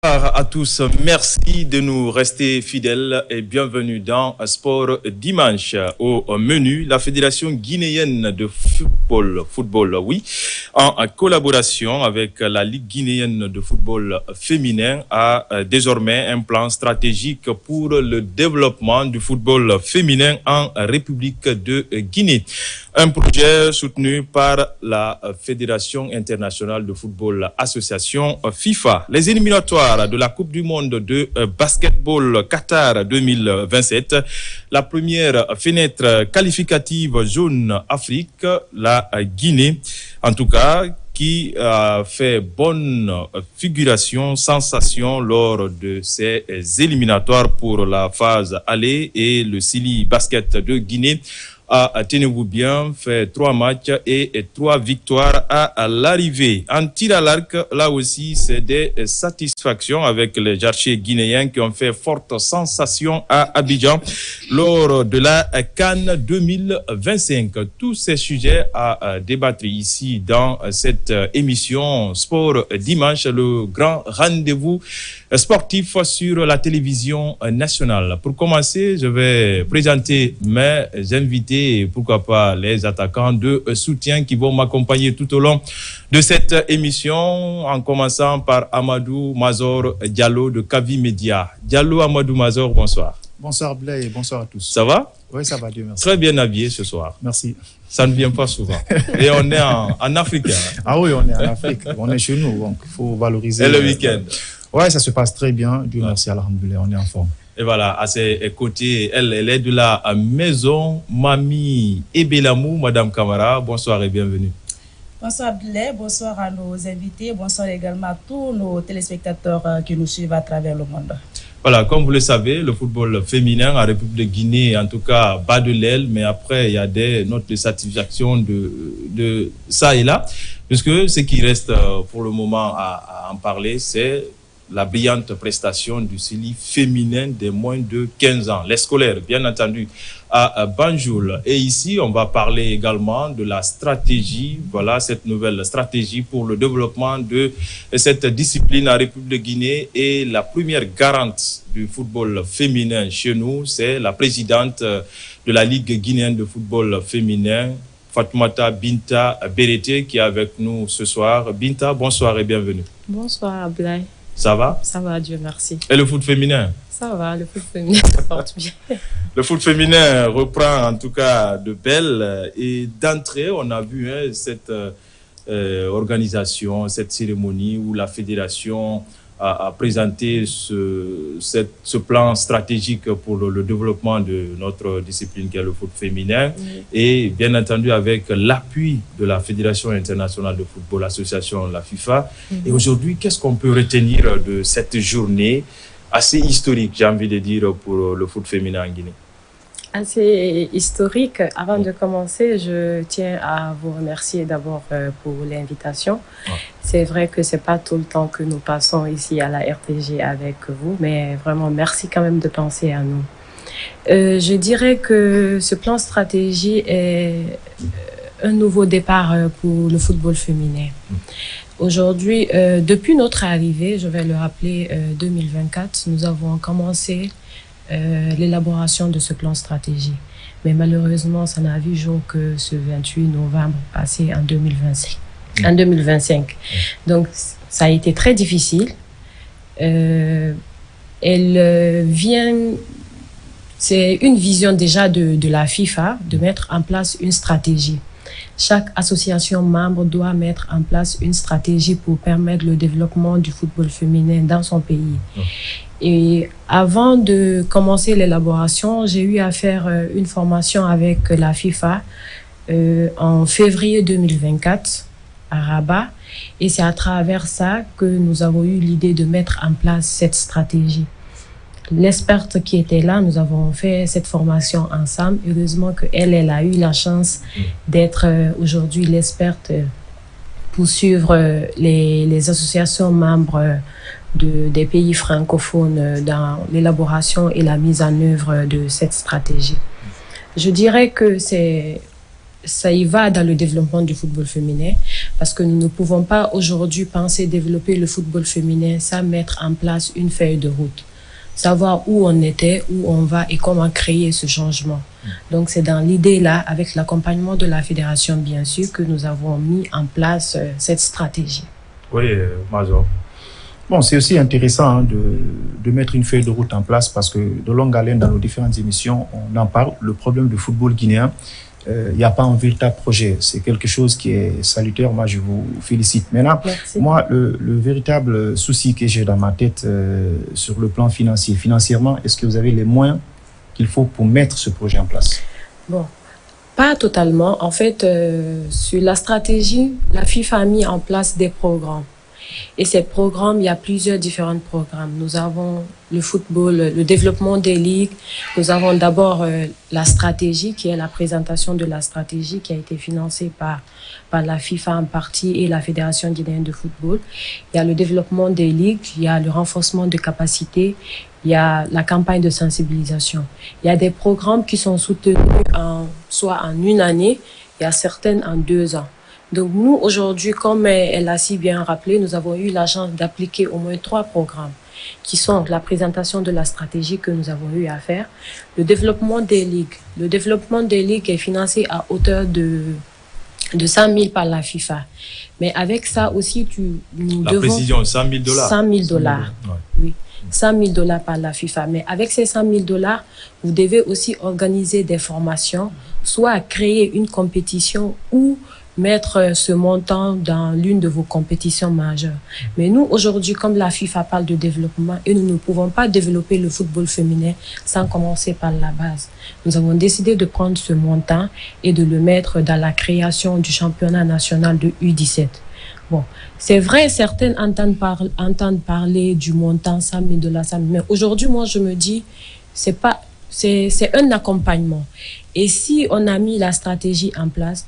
Bonsoir à tous, merci de nous rester fidèles et bienvenue dans Sport Dimanche. Au menu, la Fédération guinéenne de football, oui, en collaboration avec la Ligue guinéenne de football féminin, a désormais un plan stratégique pour le développement du football féminin en République de Guinée. Un projet soutenu par la Fédération internationale de football association FIFA. Les éliminatoires de la Coupe du monde de basketball Qatar 2027. La première fenêtre qualificative zone Afrique, la Guinée, en tout cas, qui a fait bonne figuration, sensation lors de ces éliminatoires pour la phase aller, et le Sili Basket de Guinée a, tenez-vous bien, fait 3 matchs et 3 victoires à l'arrivée. En tir à l'arc, là aussi, c'est des satisfactions avec les archers guinéens qui ont fait forte sensation à Abidjan lors de la CAN 2025. Tous ces sujets à débattre ici dans cette émission Sport Dimanche, le grand rendez-vous sportif sur la télévision nationale. Pour commencer, je vais présenter mes invités et pourquoi pas les attaquants de soutien qui vont m'accompagner tout au long de cette émission, en commençant par Amadou Mazor Diallo de Kavi Media. Diallo Amadou Mazor, bonsoir. Bonsoir Blay et bonsoir à tous. Ça va? Oui, ça va, Dieu merci. Très bien habillé ce soir. Merci. Ça ne vient pas souvent. Et on est en Afrique. Ah oui, on est en Afrique. On est chez nous, donc il faut valoriser. Et le week-end? Ouais, ça se passe très bien. Dieu merci, alhamdoulilah, on est en forme. Et voilà, à ses côtés, elle est de la maison Mami Ebelamou, Madame Camara. Bonsoir et bienvenue. Bonsoir Blay, bonsoir à nos invités, bonsoir également à tous nos téléspectateurs qui nous suivent à travers le monde. Voilà, comme vous le savez, le football féminin en République de Guinée, en tout cas, bat de l'aile, mais après, il y a des notes de satisfaction de ça et là, puisque ce qui reste pour le moment à en parler, c'est la brillante prestation du Sili féminin des moins de 15 ans, les scolaires, bien entendu, à Banjul. Et ici, on va parler également de la stratégie, voilà, cette nouvelle stratégie pour le développement de cette discipline en République de Guinée. Et la première garante du football féminin chez nous, c'est la présidente de la Ligue guinéenne de football féminin, Fatoumata Binta Berete, qui est avec nous ce soir. Binta, bonsoir et bienvenue. Bonsoir Blay. Ça va? Ça va, Dieu merci. Et le foot féminin? Ça va, le foot féminin se porte bien. Le foot féminin reprend en tout cas de belles. Et d'entrée, on a vu cette organisation, cette cérémonie où la fédération a présenté ce plan stratégique pour le développement de notre discipline qui est le foot féminin. Et bien entendu avec l'appui de la Fédération internationale de football, l'association, la FIFA. Et aujourd'hui, qu'est-ce qu'on peut retenir de cette journée assez historique, j'ai envie de dire, pour le foot féminin en Guinée? Assez historique. Avant de commencer, je tiens à vous remercier d'abord pour l'invitation. C'est vrai que c'est pas tout le temps que nous passons ici à la RTG avec vous, mais vraiment merci quand même de penser à nous. Je dirais que ce plan stratégie est un nouveau départ pour le football féminin. Aujourd'hui, depuis notre arrivée, je vais le rappeler, 2024, nous avons commencé l'élaboration de ce plan stratégie. Mais malheureusement, ça n'a vu jour que ce 28 novembre passé en 2025. Donc, ça a été très difficile. C'est une vision déjà de la FIFA de mettre en place une stratégie. Chaque association membre doit mettre en place une stratégie pour permettre le développement du football féminin dans son pays. Et avant de commencer l'élaboration, j'ai eu à faire une formation avec la FIFA en février 2024 à Rabat. Et c'est à travers ça que nous avons eu l'idée de mettre en place cette stratégie. L'experte qui était là, nous avons fait cette formation ensemble. Heureusement qu'elle a eu la chance d'être aujourd'hui l'experte pour suivre les associations membres des pays francophones dans l'élaboration et la mise en œuvre de cette stratégie. Je dirais que ça y va dans le développement du football féminin Parce que nous ne pouvons pas aujourd'hui penser développer le football féminin sans mettre en place une feuille de route. Savoir où on était, où on va et comment créer ce changement. Donc c'est dans l'idée-là, avec l'accompagnement de la fédération bien sûr, que nous avons mis en place cette stratégie. Oui, Major. Bon, c'est aussi intéressant de mettre une feuille de route en place parce que de longue haleine, dans nos différentes émissions, on en parle. Le problème du football guinéen, il n'y a pas un véritable projet. C'est quelque chose qui est salutaire. Moi, je vous félicite. Maintenant, Merci. moi, le véritable souci que j'ai dans ma tête sur le plan financier, financièrement, est-ce que vous avez les moyens qu'il faut pour mettre ce projet en place? Bon, pas totalement. En fait, sur la stratégie, la FIFA a mis en place des programmes. Et ces programmes, il y a plusieurs différents programmes. Nous avons le football, le développement des ligues. Nous avons d'abord la stratégie, qui est la présentation de la stratégie qui a été financée par la FIFA en partie et la Fédération guinéenne de football. Il y a le développement des ligues, il y a le renforcement de capacités, il y a la campagne de sensibilisation. Il y a des programmes qui sont soutenus soit en une année, il y a certaines en 2 ans. Donc nous, aujourd'hui, comme elle a si bien rappelé, nous avons eu la chance d'appliquer au moins 3 programmes qui sont la présentation de la stratégie que nous avons eu à faire, le développement des ligues. Le développement des ligues est financé à hauteur de 100 000 par la FIFA. Mais avec ça aussi, nous La devons... précision, $100 000. 100 000 $. Ouais. Oui. 100 000 $ par la FIFA. Mais avec ces 100 000 $, vous devez aussi organiser des formations, soit créer une compétition ou mettre ce montant dans l'une de vos compétitions majeures. Mais nous, aujourd'hui, comme la FIFA parle de développement, et nous ne pouvons pas développer le football féminin sans commencer par la base. Nous avons décidé de prendre ce montant et de le mettre dans la création du championnat national de U17. Bon, c'est vrai, certaines entendent parler du montant 100 000 $, mais aujourd'hui, moi, je me dis, c'est un accompagnement. Et si on a mis la stratégie en place,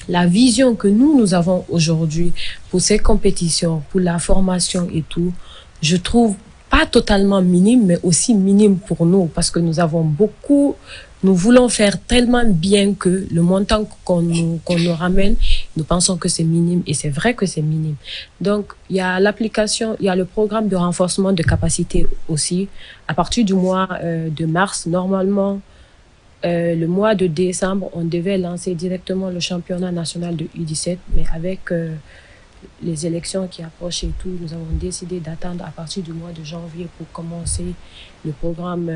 la vision que nous avons aujourd'hui pour ces compétitions, pour la formation et tout, je trouve pas totalement minime, mais aussi minime pour nous, parce que nous voulons faire tellement bien que le montant qu'on nous ramène, nous pensons que c'est minime, et c'est vrai que c'est minime. Donc, il y a l'application, il y a le programme de renforcement de capacité aussi. À partir du mois de mars, normalement, le mois de décembre, on devait lancer directement le championnat national de U17, mais avec les élections qui approchent et tout, nous avons décidé d'attendre à partir du mois de janvier pour commencer le programme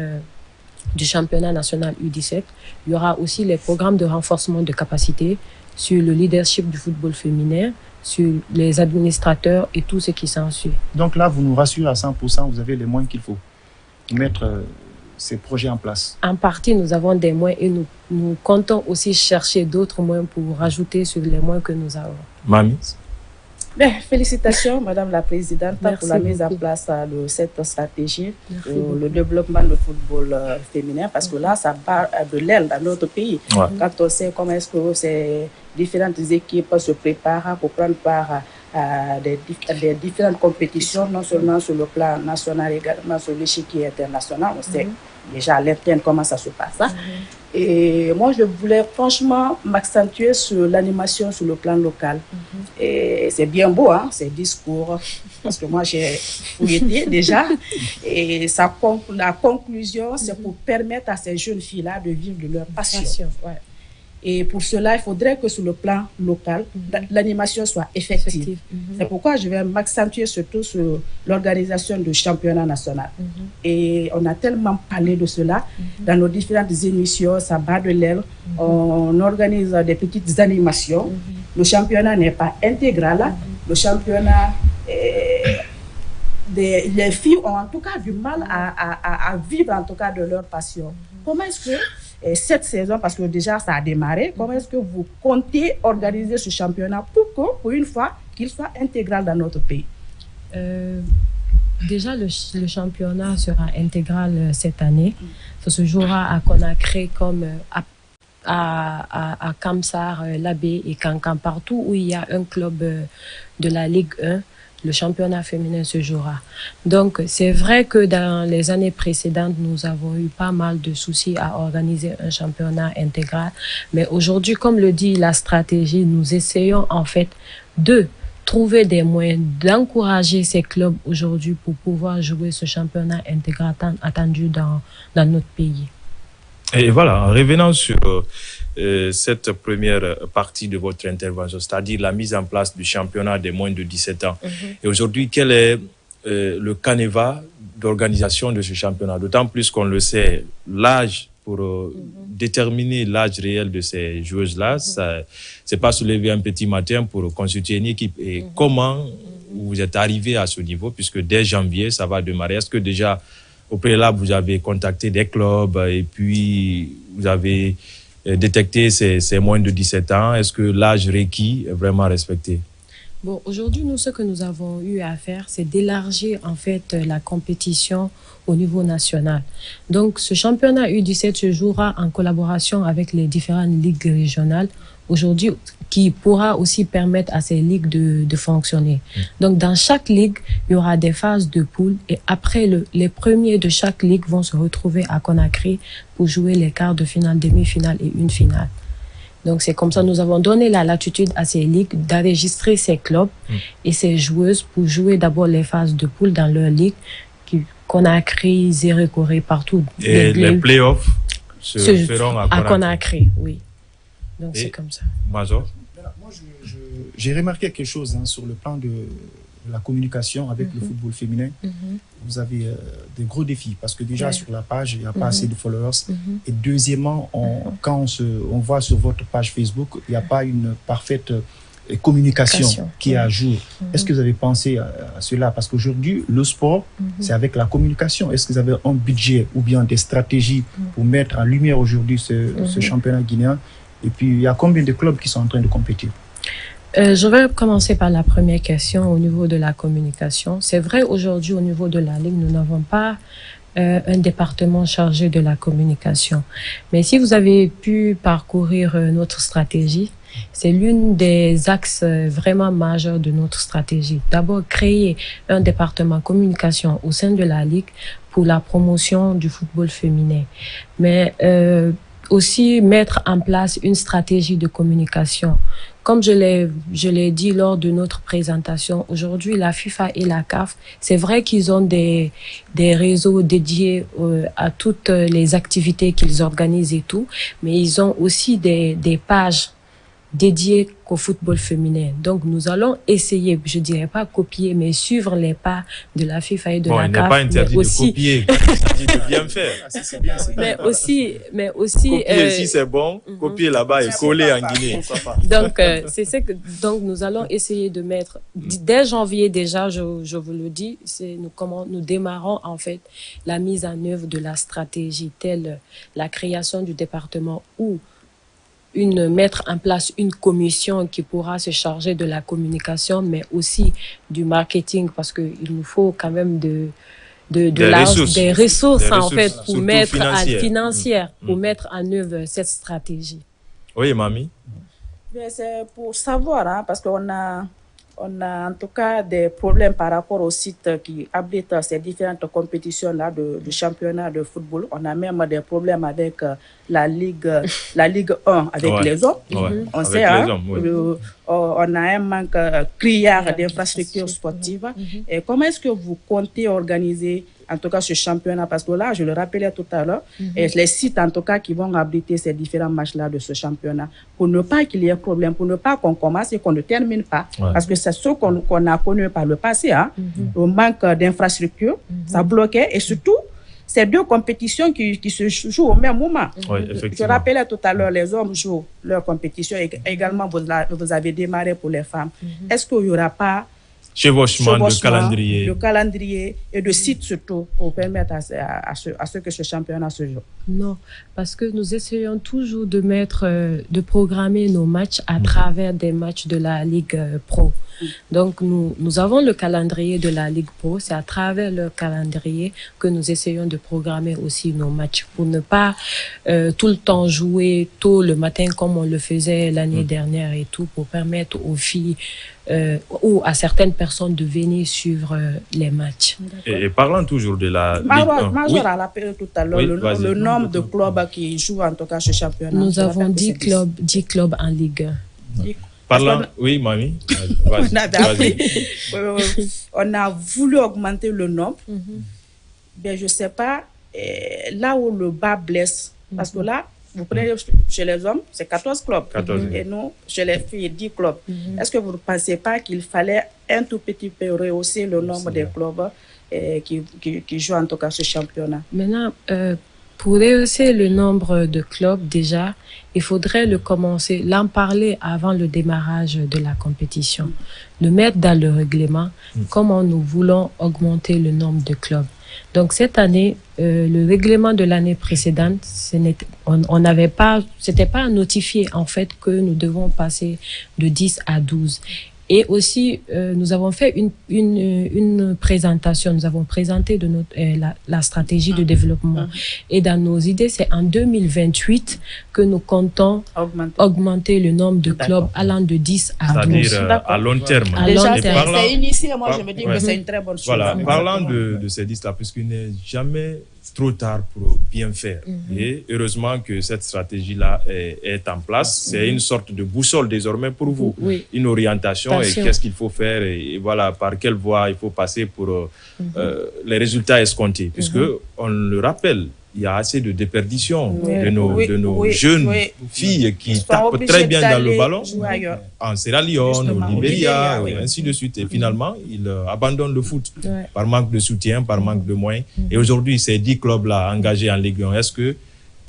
du championnat national U17. Il y aura aussi les programmes de renforcement de capacité sur le leadership du football féminin, sur les administrateurs et tout ce qui s'ensuit. Donc là, vous nous rassurez à 100%, vous avez les moyens qu'il faut pour mettre ces projets en place. En partie, nous avons des moyens et nous comptons aussi chercher d'autres moyens pour rajouter sur les moyens que nous avons. Mamie. Bien, félicitations, Madame la Présidente, Merci pour la mise en beaucoup. place de cette stratégie Merci pour beaucoup. le développement du football féminin, parce que là, ça part de l'aile dans notre pays. Ouais. Quand on sait comment est-ce que ces différentes équipes se préparent pour prendre part à des différentes compétitions, non seulement sur le plan national, également sur l'échiquier international. On sait déjà à l'interne comment ça se passe. Hein. Et moi, je voulais franchement m'accentuer sur l'animation sur le plan local. Et c'est bien beau, hein, ces discours, parce que moi, j'ai fouillé déjà. Et la conclusion, c'est pour permettre à ces jeunes filles-là de vivre de leur passion. Ouais. Et pour cela, il faudrait que sur le plan local, l'animation soit effective. C'est pourquoi je vais m'accentuer surtout sur l'organisation du championnat national. Et on a tellement parlé de cela dans nos différentes émissions, ça bat de l'aile. On organise des petites animations. Le championnat n'est pas intégral. Le championnat, les filles ont en tout cas du mal à vivre en tout cas de leur passion. Comment est-ce que cette saison, parce que déjà ça a démarré, comment est-ce que vous comptez organiser ce championnat pour une fois qu'il soit intégral dans notre pays? Déjà, le championnat sera intégral cette année. Ça se jouera à Conakry comme à Kamsar, Labé et Kankan, partout où il y a un club de la Ligue 1. Le championnat féminin se jouera. Donc, c'est vrai que dans les années précédentes, nous avons eu pas mal de soucis à organiser un championnat intégral. Mais aujourd'hui, comme le dit la stratégie, nous essayons en fait 2, trouver des moyens d'encourager ces clubs aujourd'hui pour pouvoir jouer ce championnat intégral attendu dans notre pays. Et voilà, en revenant sur cette première partie de votre intervention, c'est-à-dire la mise en place du championnat des moins de 17 ans. Et aujourd'hui, quel est le canevas d'organisation de ce championnat? D'autant plus qu'on le sait, l'âge pour déterminer l'âge réel de ces joueuses-là, c'est pas se lever un petit matin pour constituer une équipe. Et comment vous êtes arrivé à ce niveau, puisque dès janvier, ça va démarrer? Est-ce que déjà, au préalable, vous avez contacté des clubs et puis vous avez détecté ces moins de 17 ans? Est-ce que l'âge requis est vraiment respecté? Bon, aujourd'hui, nous, ce que nous avons eu à faire, c'est d'élargir en fait la compétition au niveau national. Donc, ce championnat U17 se jouera en collaboration avec les différentes ligues régionales aujourd'hui, qui pourra aussi permettre à ces ligues de fonctionner. Donc, dans chaque ligue, il y aura des phases de poule et après, les premiers de chaque ligue vont se retrouver à Conakry pour jouer les quarts de finale, demi-finale et une finale. Donc, c'est comme ça, nous avons donné la latitude à ces ligues d'enregistrer ces clubs et ces joueuses pour jouer d'abord les phases de poule dans leur ligue, Conakry, Zérekoré, partout. Et les playoffs se feront à Conakry, oui. Donc, c'est comme ça. Major? Moi, j'ai remarqué quelque chose sur le plan de la communication avec le football féminin. Vous avez des gros défis parce que déjà sur la page, il n'y a pas assez de followers. Et deuxièmement, quand on voit sur votre page Facebook, il n'y a pas une parfaite communication qui est à jour. Est-ce que vous avez pensé à cela? Parce qu'aujourd'hui, le sport, c'est avec la communication. Est-ce que vous avez un budget ou bien des stratégies pour mettre en lumière aujourd'hui ce championnat guinéen? Et puis, il y a combien de clubs qui sont en train de compétir? Je vais commencer par la première question au niveau de la communication. C'est vrai, aujourd'hui, au niveau de la Ligue, nous n'avons pas un département chargé de la communication. Mais si vous avez pu parcourir notre stratégie, c'est l'une des axes vraiment majeurs de notre stratégie. D'abord, créer un département communication au sein de la Ligue pour la promotion du football féminin. Mais aussi mettre en place une stratégie de communication. Comme je l'ai dit lors de notre présentation, aujourd'hui, la FIFA et la CAF, c'est vrai qu'ils ont des réseaux dédiés à toutes les activités qu'ils organisent et tout, mais ils ont aussi des pages dédiées au football féminin. Donc, nous allons essayer, je dirais pas copier, mais suivre les pas de la FIFA et de la CAF. Il n'est pas interdit de copier, il s'agit de bien faire. Mais aussi copier ici, c'est bon, copier là-bas et coller en Guinée. Donc, c'est ce que, donc, nous allons essayer de mettre, dès janvier déjà, je vous le dis, nous démarrons, en fait, la mise en œuvre de la stratégie, telle la création du département où mettre en place une commission qui pourra se charger de la communication, mais aussi du marketing, parce que il nous faut quand même des ressources en fait pour mettre financières pour mettre en œuvre cette stratégie. Oui, Mamie. C'est pour savoir, parce qu'on a en tout cas des problèmes par rapport au site qui abrite ces différentes compétitions-là du championnat de football. On a même des problèmes avec la Ligue 1 avec les hommes. On sait, on a un manque criard d'infrastructures sportives. Et comment est-ce que vous comptez organiser en tout cas ce championnat? Parce que là, je le rappelais tout à l'heure, et les sites en tout cas qui vont abriter ces différents matchs-là de ce championnat, pour ne pas qu'il y ait problème, pour ne pas qu'on commence et qu'on ne termine pas. Parce que c'est ce qu'on a connu par le passé, le manque d'infrastructures, ça bloquait, et surtout, ces deux compétitions qui se jouent au même moment. Je rappelais tout à l'heure, les hommes jouent leur compétition, et également vous avez démarré pour les femmes. Est-ce qu'il n'y aura pas chevauchement de calendrier et de sites surtout pour permettre à ce que ce championnat se joue? Non, parce que nous essayons toujours de programmer nos matchs à travers des matchs de la Ligue Pro. Donc, nous avons le calendrier de la Ligue Pro. C'est à travers le calendrier que nous essayons de programmer aussi nos matchs pour ne pas tout le temps jouer tôt le matin comme on le faisait l'année dernière et tout, pour permettre aux filles ou à certaines personnes de venir suivre les matchs. Et parlant toujours de la Ligue 1. Major a rappelé tout à l'heure le nombre de clubs qui jouent en tout cas ce championnat. Nous avons 10 clubs en Ligue 1. Parlant, oui, mamie. On a voulu augmenter le nombre. Ben, je ne sais pas, là où le bas blesse, parce que là, vous prenez chez les hommes, c'est 14 clubs. 14. Et nous, chez les filles, 10 clubs. Est-ce que vous ne pensez pas qu'il fallait un tout petit peu rehausser le nombre des clubs qui jouent en tout cas ce championnat? Maintenant, pour rehausser le nombre de clubs, déjà, il faudrait l'en parler avant le démarrage de la compétition, le mettre dans le règlement, comment nous voulons augmenter le nombre de clubs. Donc cette année, le règlement de l'année précédente, on n'avait pas, c'était pas notifié en fait que nous devons passer de 10 à 12. Et aussi, nous avons fait une présentation, nous avons présenté de la stratégie de développement. Et dans nos idées, c'est en 2028 que nous comptons augmenter le nombre de clubs allant de 10 à 12. C'est-à-dire à long terme. Déjà, c'est initié, moi je me dis que c'est une très bonne chose. Voilà, parlant de ces 10-là, puisqu'il n'est jamais trop tard pour bien faire. Et heureusement que cette stratégie-là est en place. C'est une sorte de boussole désormais pour vous. Une orientation et qu'est-ce qu'il faut faire et voilà, par quelle voie il faut passer pour les résultats escomptés. Puisque, on le rappelle, il y a assez de déperdition de nos jeunes filles qui tapent très bien dans le ballon en Sierra Leone, au Libéria, et ainsi de suite. Et finalement, ils abandonnent le foot par manque de soutien, par manque de moyens. Et aujourd'hui, ces 10 clubs-là engagés en Ligue 1, est-ce que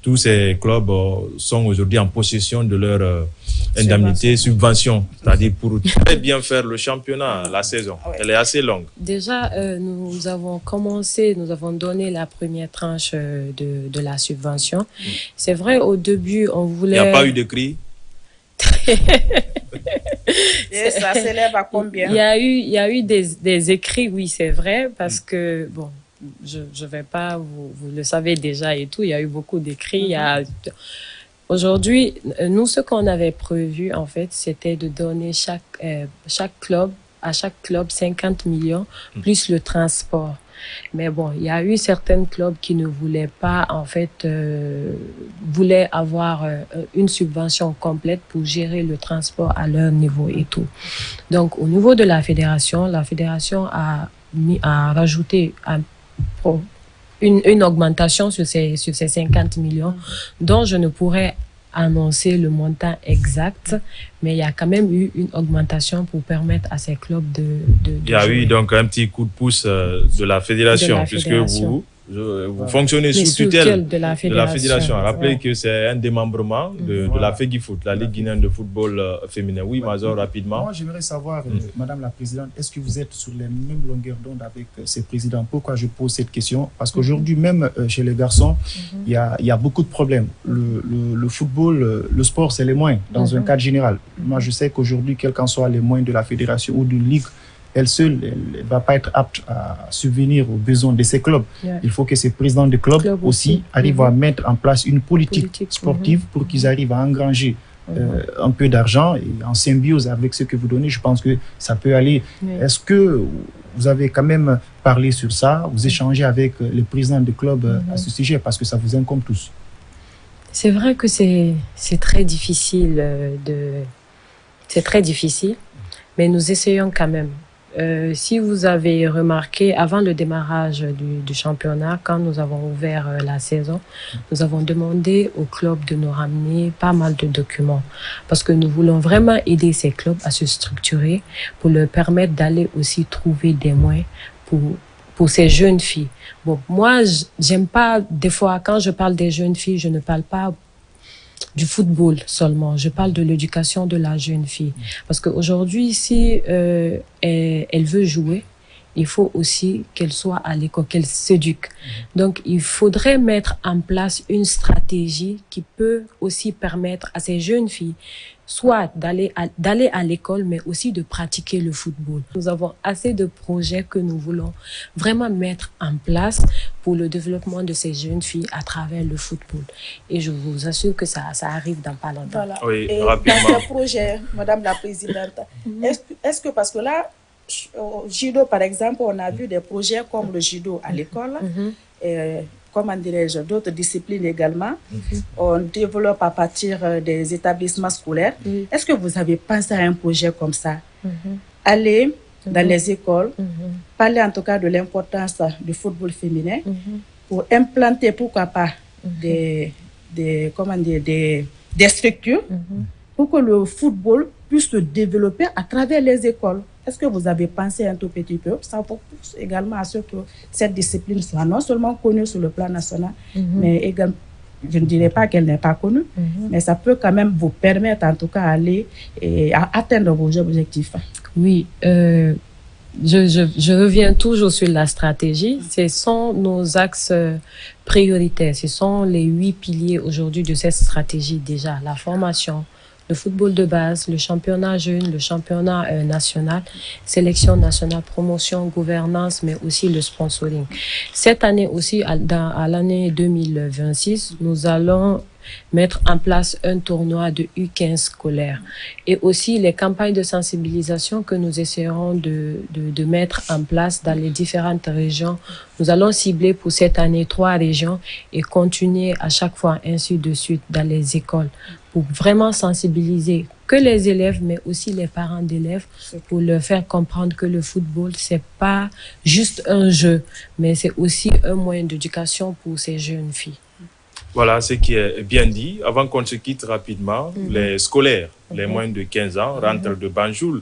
tous ces clubs sont aujourd'hui en possession de leur indemnité, subvention, c'est-à-dire pour très bien faire le championnat, la saison. Elle est assez longue. Déjà, nous avons commencé, nous avons donné la première tranche de la subvention. C'est vrai, au début, on voulait... Il n'y a pas eu de cri? Et ça s'élève à combien? Il y a eu des écrits, oui, c'est vrai, parce que, bon, je vais pas, vous le savez déjà et tout, il y a eu beaucoup d'écrits. Aujourd'hui, nous, ce qu'on avait prévu, en fait, c'était de donner à chaque club 50 millions, plus le transport. Mais bon, il y a eu certains clubs qui ne voulaient pas, en fait, voulaient avoir une subvention complète pour gérer le transport à leur niveau et tout. Donc, au niveau de la fédération a rajouté une augmentation sur ces 50 millions, dont je ne pourrais annoncer le montant exact, mais il y a quand même eu une augmentation pour permettre à ces clubs de il y a eu donc un petit coup de pouce de la fédération, puisque vous fonctionnez sous tutelle de la fédération. Rappelez que c'est un démembrement de la FEGIFOOT, la Ligue guinéenne de football féminin. Oui, Mazor, rapidement. Moi, j'aimerais savoir, Madame la Présidente, est-ce que vous êtes sur les mêmes longueurs d'onde avec ces présidents? Pourquoi je pose cette question? Parce qu'aujourd'hui, même chez les garçons, il y a beaucoup de problèmes. Le football, le sport, c'est les moyens, dans un cadre général. Moi, je sais qu'aujourd'hui, quels qu'en soient les moyens de la fédération ou d'une ligue, elle seule, elle ne va pas être apte à subvenir aux besoins de ces clubs. Il faut que ces présidents de clubs aussi arrivent à mettre en place une politique sportive pour qu'ils arrivent à engranger un peu d'argent et en symbiose avec ce que vous donnez. Je pense que ça peut aller. Est-ce que vous avez quand même parlé sur ça? Vous échangez avec les présidents de clubs à ce sujet parce que ça vous incombe tous? C'est vrai que c'est très difficile c'est très difficile, mais nous essayons quand même. Si vous avez remarqué, avant le démarrage du championnat, quand nous avons ouvert la saison, nous avons demandé aux clubs de nous ramener pas mal de documents parce que nous voulons vraiment aider ces clubs à se structurer pour leur permettre d'aller aussi trouver des moyens pour ces jeunes filles. Bon, moi, j'aime pas, des fois, quand je parle des jeunes filles, je ne parle pas du football seulement. Je parle de l'éducation de la jeune fille. Parce qu'aujourd'hui, si elle veut jouer, il faut aussi qu'elle soit à l'école, qu'elle s'éduque. Donc, il faudrait mettre en place une stratégie qui peut aussi permettre à ces jeunes filles soit d'aller à l'école, mais aussi de pratiquer le football. Nous avons assez de projets que nous voulons vraiment mettre en place pour le développement de ces jeunes filles à travers le football. Et je vous assure que ça arrive dans pas longtemps. Voilà. Oui, et rapidement. dans ce projet, Madame la Présidente, est-ce que parce que là, au judo, par exemple, on a vu des projets comme le judo à l'école. comment dirais-je, d'autres disciplines également. On développe à partir des établissements scolaires. Est-ce que vous avez pensé à un projet comme ça? Aller dans les écoles, parler en tout cas de l'importance du football féminin pour implanter, pourquoi pas, des structures pour que le football puisse se développer à travers les écoles. Est-ce que vous avez pensé un tout petit peu? Ça pousse également à ce que cette discipline soit non seulement connue sur le plan national, mais également, je ne dirais pas qu'elle n'est pas connue, mais ça peut quand même vous permettre en tout cas d'aller et à atteindre vos objectifs. Oui, je reviens toujours sur la stratégie. Ce sont nos axes prioritaires. Ce sont les 8 piliers aujourd'hui de cette stratégie déjà. La formation, le football de base, le championnat jeune, le championnat national, sélection nationale, promotion, gouvernance, mais aussi le sponsoring. Cette année aussi, à l'année 2026, nous allons mettre en place un tournoi de U15 scolaire et aussi les campagnes de sensibilisation que nous essaierons de mettre en place dans les différentes régions. Nous allons cibler pour cette année 3 régions et continuer à chaque fois ainsi de suite dans les écoles pour vraiment sensibiliser que les élèves mais aussi les parents d'élèves pour leur faire comprendre que le football c'est pas juste un jeu mais c'est aussi un moyen d'éducation pour ces jeunes filles. Voilà ce qui est bien dit. Avant qu'on se quitte rapidement, les scolaires, les moins de 15 ans, rentrent de Banjul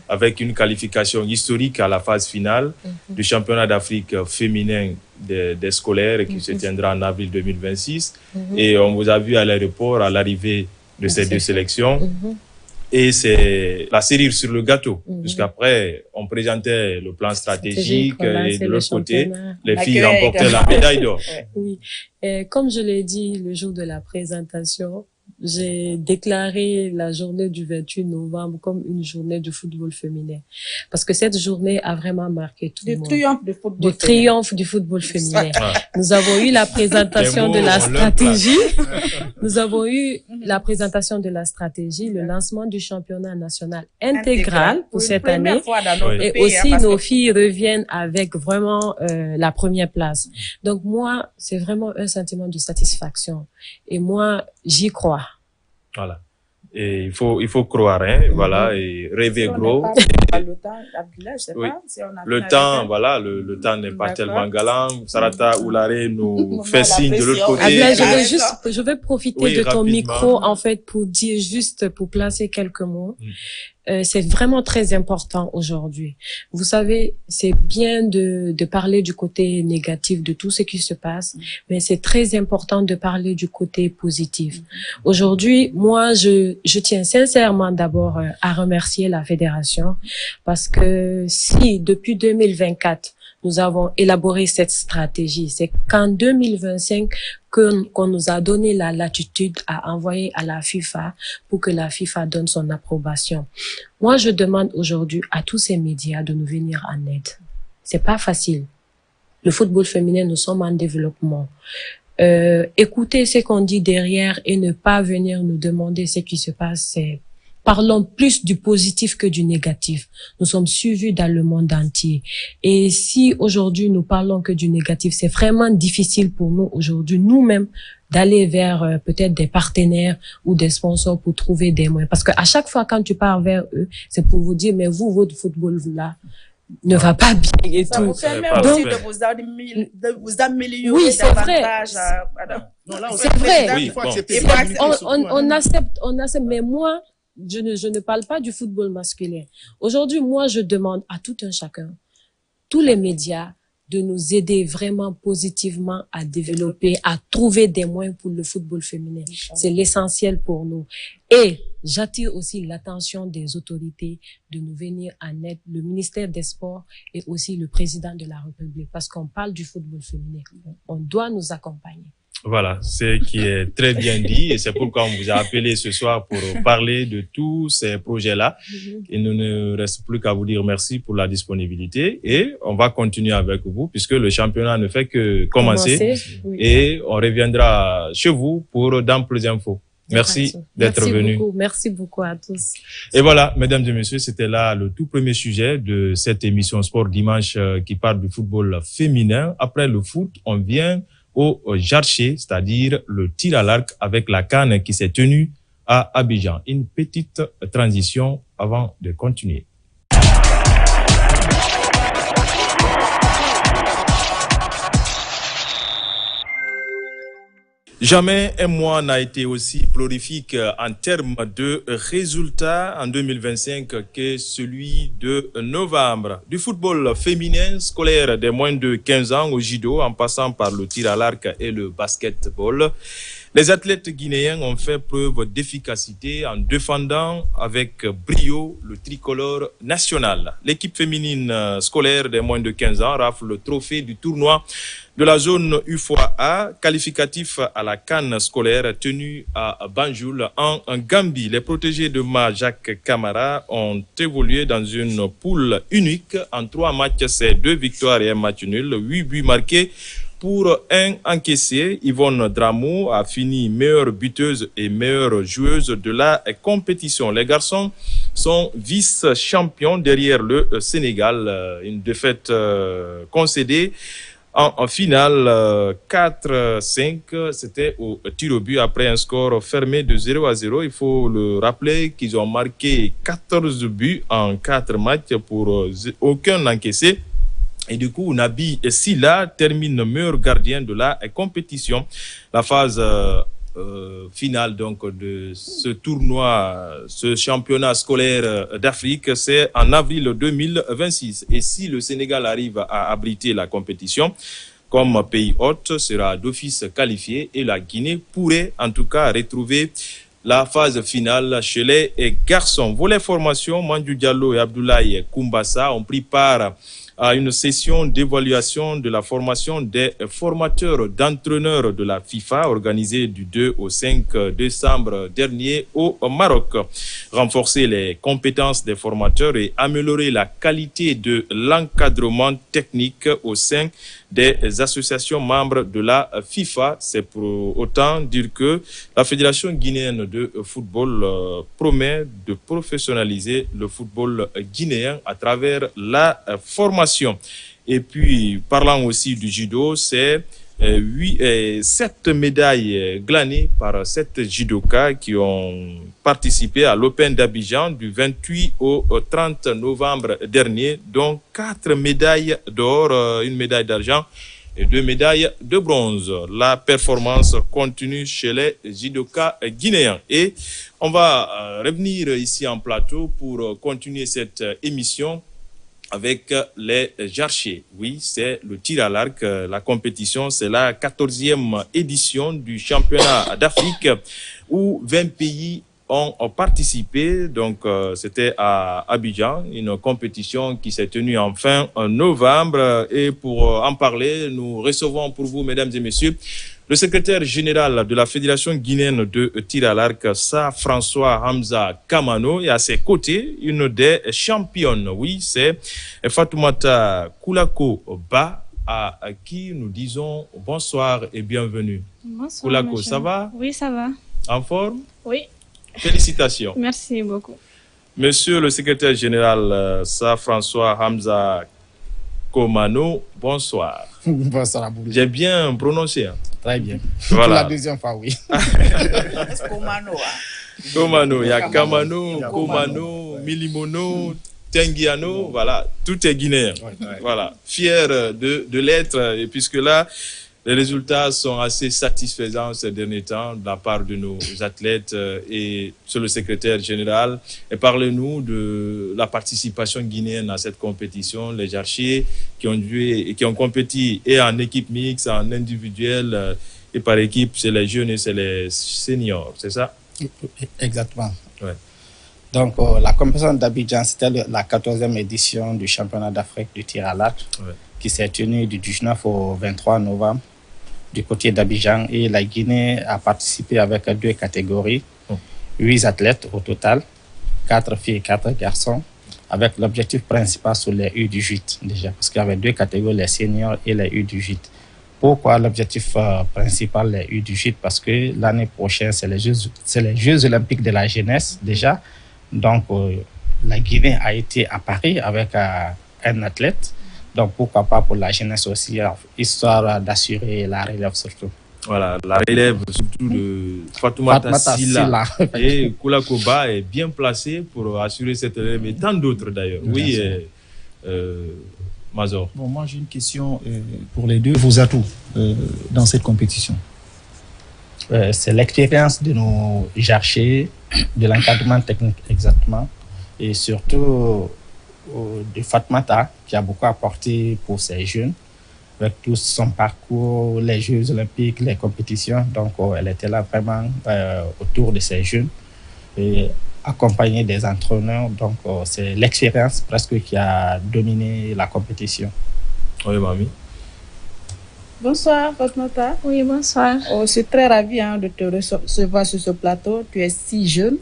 avec une qualification historique à la phase finale du championnat d'Afrique féminin des scolaires qui se tiendra en avril 2026. Et on vous a vu à l'aéroport à l'arrivée de ces deux sélections. Et c'est la cerise sur le gâteau, puisqu'après, on présentait le plan stratégique et de l'autre côté, les filles remportaient la médaille d'or. Oui, et comme je l'ai dit le jour de la présentation, j'ai déclaré la journée du 28 novembre comme une journée du football féminin. Parce que cette journée a vraiment marqué tout le monde. Du triomphe du football féminin. Nous avons eu la présentation de la stratégie. Nous avons eu la présentation de la stratégie, le lancement du championnat national intégral pour cette année. Et aussi, nos filles reviennent avec vraiment la première place. Donc moi, c'est vraiment un sentiment de satisfaction. Et moi, j'y crois. Voilà. Et il faut croire, hein, voilà, et rêver gros. Le temps, voilà, le temps n'est pas tellement galant. Sarata Oulare nous fait signe de l'autre côté. Je vais profiter de ton micro, en fait, pour dire juste, pour placer quelques mots. C'est vraiment très important aujourd'hui. Vous savez, c'est bien de parler du côté négatif de tout ce qui se passe, mais c'est très important de parler du côté positif. Aujourd'hui, moi, je tiens sincèrement d'abord à remercier la fédération parce que si depuis 2024, nous avons élaboré cette stratégie, c'est qu'en 2025 qu'on nous a donné la latitude à envoyer à la FIFA pour que la FIFA donne son approbation. Moi, je demande aujourd'hui à tous ces médias de nous venir en aide. C'est pas facile. Le football féminin, nous sommes en développement. Écoutez ce qu'on dit derrière et ne pas venir nous demander ce qui se passe, parlons plus du positif que du négatif. Nous sommes suivis dans le monde entier. Et si aujourd'hui nous parlons que du négatif, c'est vraiment difficile pour nous aujourd'hui, nous-mêmes, d'aller vers peut-être des partenaires ou des sponsors pour trouver des moyens. Parce que à chaque fois quand tu pars vers eux, c'est pour vous dire, mais vous, votre football là, ne va pas bien et ça tout. Vous permet aussi de vous améliorer. Oui, c'est vrai. C'est vrai. Oui, On accepte, mais moi, je ne parle pas du football masculin. Aujourd'hui, moi, je demande à tout un chacun, tous les médias, de nous aider vraiment positivement à développer, à trouver des moyens pour le football féminin. C'est l'essentiel pour nous. Et j'attire aussi l'attention des autorités de nous venir en aide, le ministère des Sports et aussi le président de la République, parce qu'on parle du football féminin. On doit nous accompagner. Voilà, c'est qui est très bien dit et c'est pourquoi on vous a appelé ce soir pour parler de tous ces projets-là. Il ne nous reste plus qu'à vous dire merci pour la disponibilité et on va continuer avec vous puisque le championnat ne fait que commencer. Oui. Et on reviendra chez vous pour d'amples infos. Merci d'être venu. Merci beaucoup à tous. Et voilà, mesdames et messieurs, c'était là le tout premier sujet de cette émission Sport Dimanche qui parle du football féminin. Après le foot, on vient au Jarché, c'est-à-dire le tir à l'arc avec la CAN qui s'est tenue à Abidjan. Une petite transition avant de continuer. Jamais un mois n'a été aussi prolifique en termes de résultats en 2025 que celui de novembre. Du football féminin scolaire des moins de 15 ans au judo, en passant par le tir à l'arc et le basketball, les athlètes guinéens ont fait preuve d'efficacité en défendant avec brio le tricolore national. L'équipe féminine scolaire des moins de 15 ans rafle le trophée du tournoi de la zone U3A, qualificatif à la CAN scolaire tenue à Banjul en Gambie. Les protégés de Jacques Camara ont évolué dans une poule unique. En 3 matchs, c'est 2 victoires et 1 match nul, 8 buts marqués pour 1 encaissé. Yvonne Dramou a fini meilleure buteuse et meilleure joueuse de la compétition. Les garçons sont vice-champions derrière le Sénégal. Une défaite concédée en finale 4-5, c'était au tir au but après un score fermé de 0-0. Il faut le rappeler qu'ils ont marqué 14 buts en 4 matchs pour aucun encaissé. Et du coup, Nabi Silla termine meilleur gardien de la compétition. La phase finale donc de ce tournoi, ce championnat scolaire d'Afrique, c'est en avril 2026. Et si le Sénégal arrive à abriter la compétition comme pays hôte, sera d'office qualifié et la Guinée pourrait en tout cas retrouver la phase finale chez les garçons. Volet formation, Mandou Diallo et Abdoulaye Koumbassa ont pris part à une session d'évaluation de la formation des formateurs d'entraîneurs de la FIFA organisée du 2 au 5 décembre dernier au Maroc. Renforcer les compétences des formateurs et améliorer la qualité de l'encadrement technique au sein des associations membres de la FIFA. C'est pour autant dire que la Fédération guinéenne de football promet de professionnaliser le football guinéen à travers la formation. Et puis, parlant aussi du judo, c'est 7 médailles glanées par 7 judokas qui ont participé à l'Open d'Abidjan du 28 au 30 novembre dernier, dont 4 médailles d'or, 1 médaille d'argent et 2 médailles de bronze. La performance continue chez les judokas guinéens. Et on va revenir ici en plateau pour continuer cette émission avec les Jarchés. Oui, c'est le tir à l'arc. La compétition, c'est la 14e édition du championnat d'Afrique où 20 pays ont participé. Donc, c'était à Abidjan, une compétition qui s'est tenue en fin novembre. Et pour en parler, nous recevons pour vous, mesdames et messieurs, le secrétaire général de la Fédération guinéenne de tir à l'arc, François Hamza Kamano, et à ses côtés, une des championnes. Oui, c'est Fatoumata Koulako Ba, à qui nous disons bonsoir et bienvenue. Bonsoir. Koulako, monsieur. ça va? Oui, ça va. En forme? Oui. Félicitations. Merci beaucoup. Monsieur le secrétaire général, François Hamza Komano, bonsoir. Bonsoir, Aboulou. J'ai bien prononcé. Hein? Très bien. Voilà. Pour la deuxième fois, oui. Komano, il y a Kamano, Komano, Milimono, Tengiano, voilà, tout est guinéen. Ouais. Voilà, fier de l'être, et puisque là, les résultats sont assez satisfaisants ces derniers temps de la part de nos athlètes et sur le secrétaire général. Et parlez-nous de la participation guinéenne à cette compétition, les Jarchés qui ont joué et qui ont compéti et en équipe mixte, en individuel et par équipe, c'est les jeunes et c'est les seniors, c'est ça? Exactement. Ouais. Donc, la compétition d'Abidjan, c'était la 14e édition du championnat d'Afrique du tir à l'arc, qui s'est tenue du 19 au 23 novembre du côté d'Abidjan. Et la Guinée a participé avec 2 catégories, 8 athlètes au total, 4 filles et 4 garçons, avec l'objectif principal sur les U18 déjà, parce qu'il y avait 2 catégories, les seniors et les U18. Pourquoi l'objectif principal les U18? Parce que l'année prochaine, c'est les Jeux olympiques de la jeunesse déjà. Donc, la Guinée a été à Paris avec un athlète. Donc, pourquoi pas pour la jeunesse aussi, histoire d'assurer la relève surtout. Voilà, la relève surtout de Fatoumata Sylla. Et Koulakoba est bien placé pour assurer cette relève et tant d'autres d'ailleurs. Oui, Mazor. Bon, moi j'ai une question pour les deux. Vos atouts dans cette compétition? C'est l'expérience de nos chercheurs, de l'encadrement technique exactement, et surtout de Fatoumata qui a beaucoup apporté pour ces jeunes, avec tout son parcours, les Jeux olympiques, les compétitions. Donc elle était là vraiment autour de ces jeunes et accompagnée des entraîneurs. Donc c'est l'expérience presque qui a dominé la compétition. Oui, mamie. Bonsoir, Fatoumata. Oui, bonsoir. Je suis très ravie de te recevoir sur ce plateau. Tu es si jeune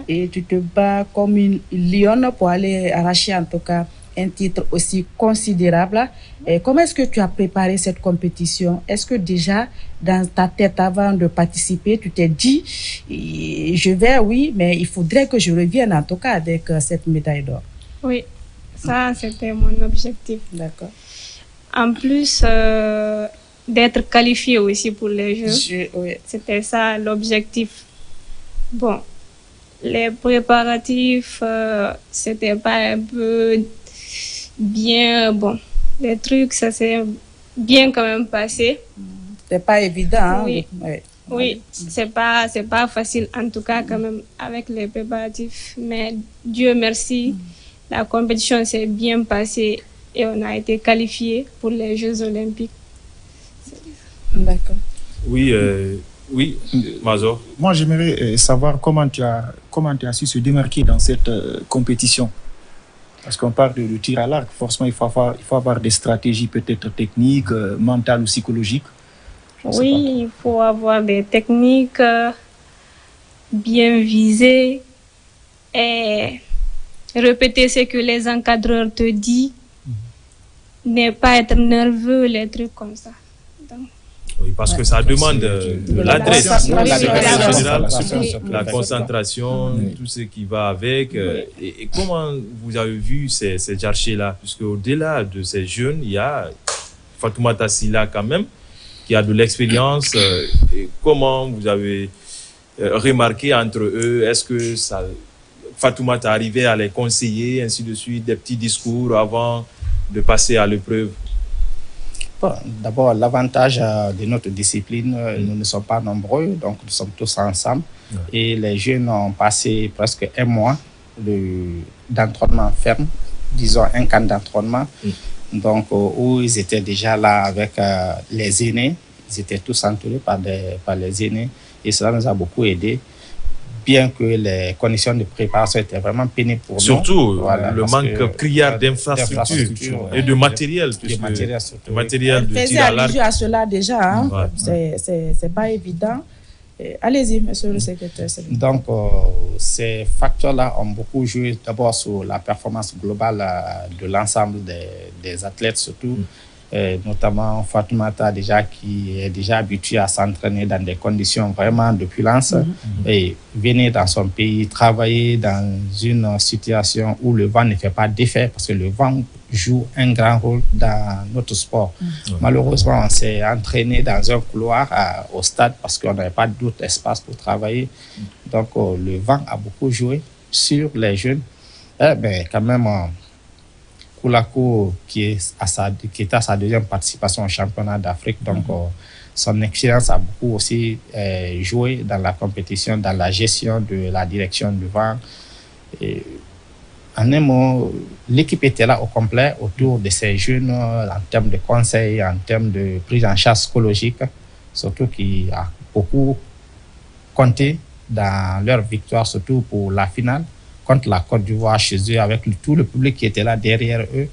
et tu te bats comme une lionne pour aller arracher en tout cas un titre aussi considérable. Et comment est-ce que tu as préparé cette compétition? Est-ce que déjà, dans ta tête avant de participer, tu t'es dit, je vais, oui, mais il faudrait que je revienne en tout cas avec cette médaille d'or? Oui, ça c'était mon objectif. D'accord. En plus d'être qualifié aussi pour les Jeux, Oui. c'était ça l'objectif. Bon, les préparatifs, c'était pas un peu bien. Bon, les trucs, ça s'est bien quand même passé. C'est pas évident. Hein? Oui. Oui. Oui, c'est pas facile en tout cas quand même avec les préparatifs. Mais Dieu merci, la compétition s'est bien passée. Et on a été qualifiés pour les Jeux olympiques. D'accord. Oui, Mazor. Moi, j'aimerais savoir comment tu as su se démarquer dans cette compétition. Parce qu'on parle de tir à l'arc, forcément, il faut avoir des stratégies peut-être techniques, mentales ou psychologiques. Oui, il faut avoir des techniques bien visées et répéter ce que les encadreurs te disent. Ne pas être nerveux, les trucs comme ça. Donc, oui, parce que ça demande de l'adresse, la concentration, tout ce qui va avec. Et comment vous avez vu ces chercheurs-là? Puisque au-delà de ces jeunes, il y a Fatoumata Sylla quand même, qui a de l'expérience. Comment vous avez remarqué entre eux? Est-ce que Fatoumata arrivait à les conseiller, ainsi de suite, des petits discours avant de passer à l'épreuve? Bon, d'abord, l'avantage de notre discipline, nous ne sommes pas nombreux, donc nous sommes tous ensemble. Et les jeunes ont passé presque un mois d'entraînement ferme, disons un camp d'entraînement, donc où ils étaient déjà là avec les aînés. Ils étaient tous entourés par les aînés et cela nous a beaucoup aidé. Bien que les conditions de préparation étaient vraiment pénibles pour nous. Surtout le manque criard d'infrastructures et de matériel. De matériel de faisait tir à l'arc. allusion à cela déjà. Hein? C'est pas évident. Allez-y, monsieur le secrétaire. Donc, ces facteurs-là ont beaucoup joué d'abord sur la performance globale de l'ensemble des athlètes, surtout. Notamment Fatoumata qui est déjà habituée à s'entraîner dans des conditions vraiment d'opulence et venir dans son pays, travailler dans une situation où le vent ne fait pas d'effet parce que le vent joue un grand rôle dans notre sport. Malheureusement, on s'est entraîné dans un couloir au stade parce qu'on n'avait pas d'autre espace pour travailler. Donc, le vent a beaucoup joué sur les jeunes. Mais quand même... Koulako, qui était à sa deuxième participation au championnat d'Afrique, donc son expérience a beaucoup aussi joué dans la compétition, dans la gestion de la direction du vent. Et, en un mot, l'équipe était là au complet autour de ces jeunes en termes de conseils, en termes de prise en charge psychologique, surtout qui a beaucoup compté dans leur victoire, surtout pour la finale contre la Côte d'Ivoire chez eux, avec tout le public qui était là derrière eux.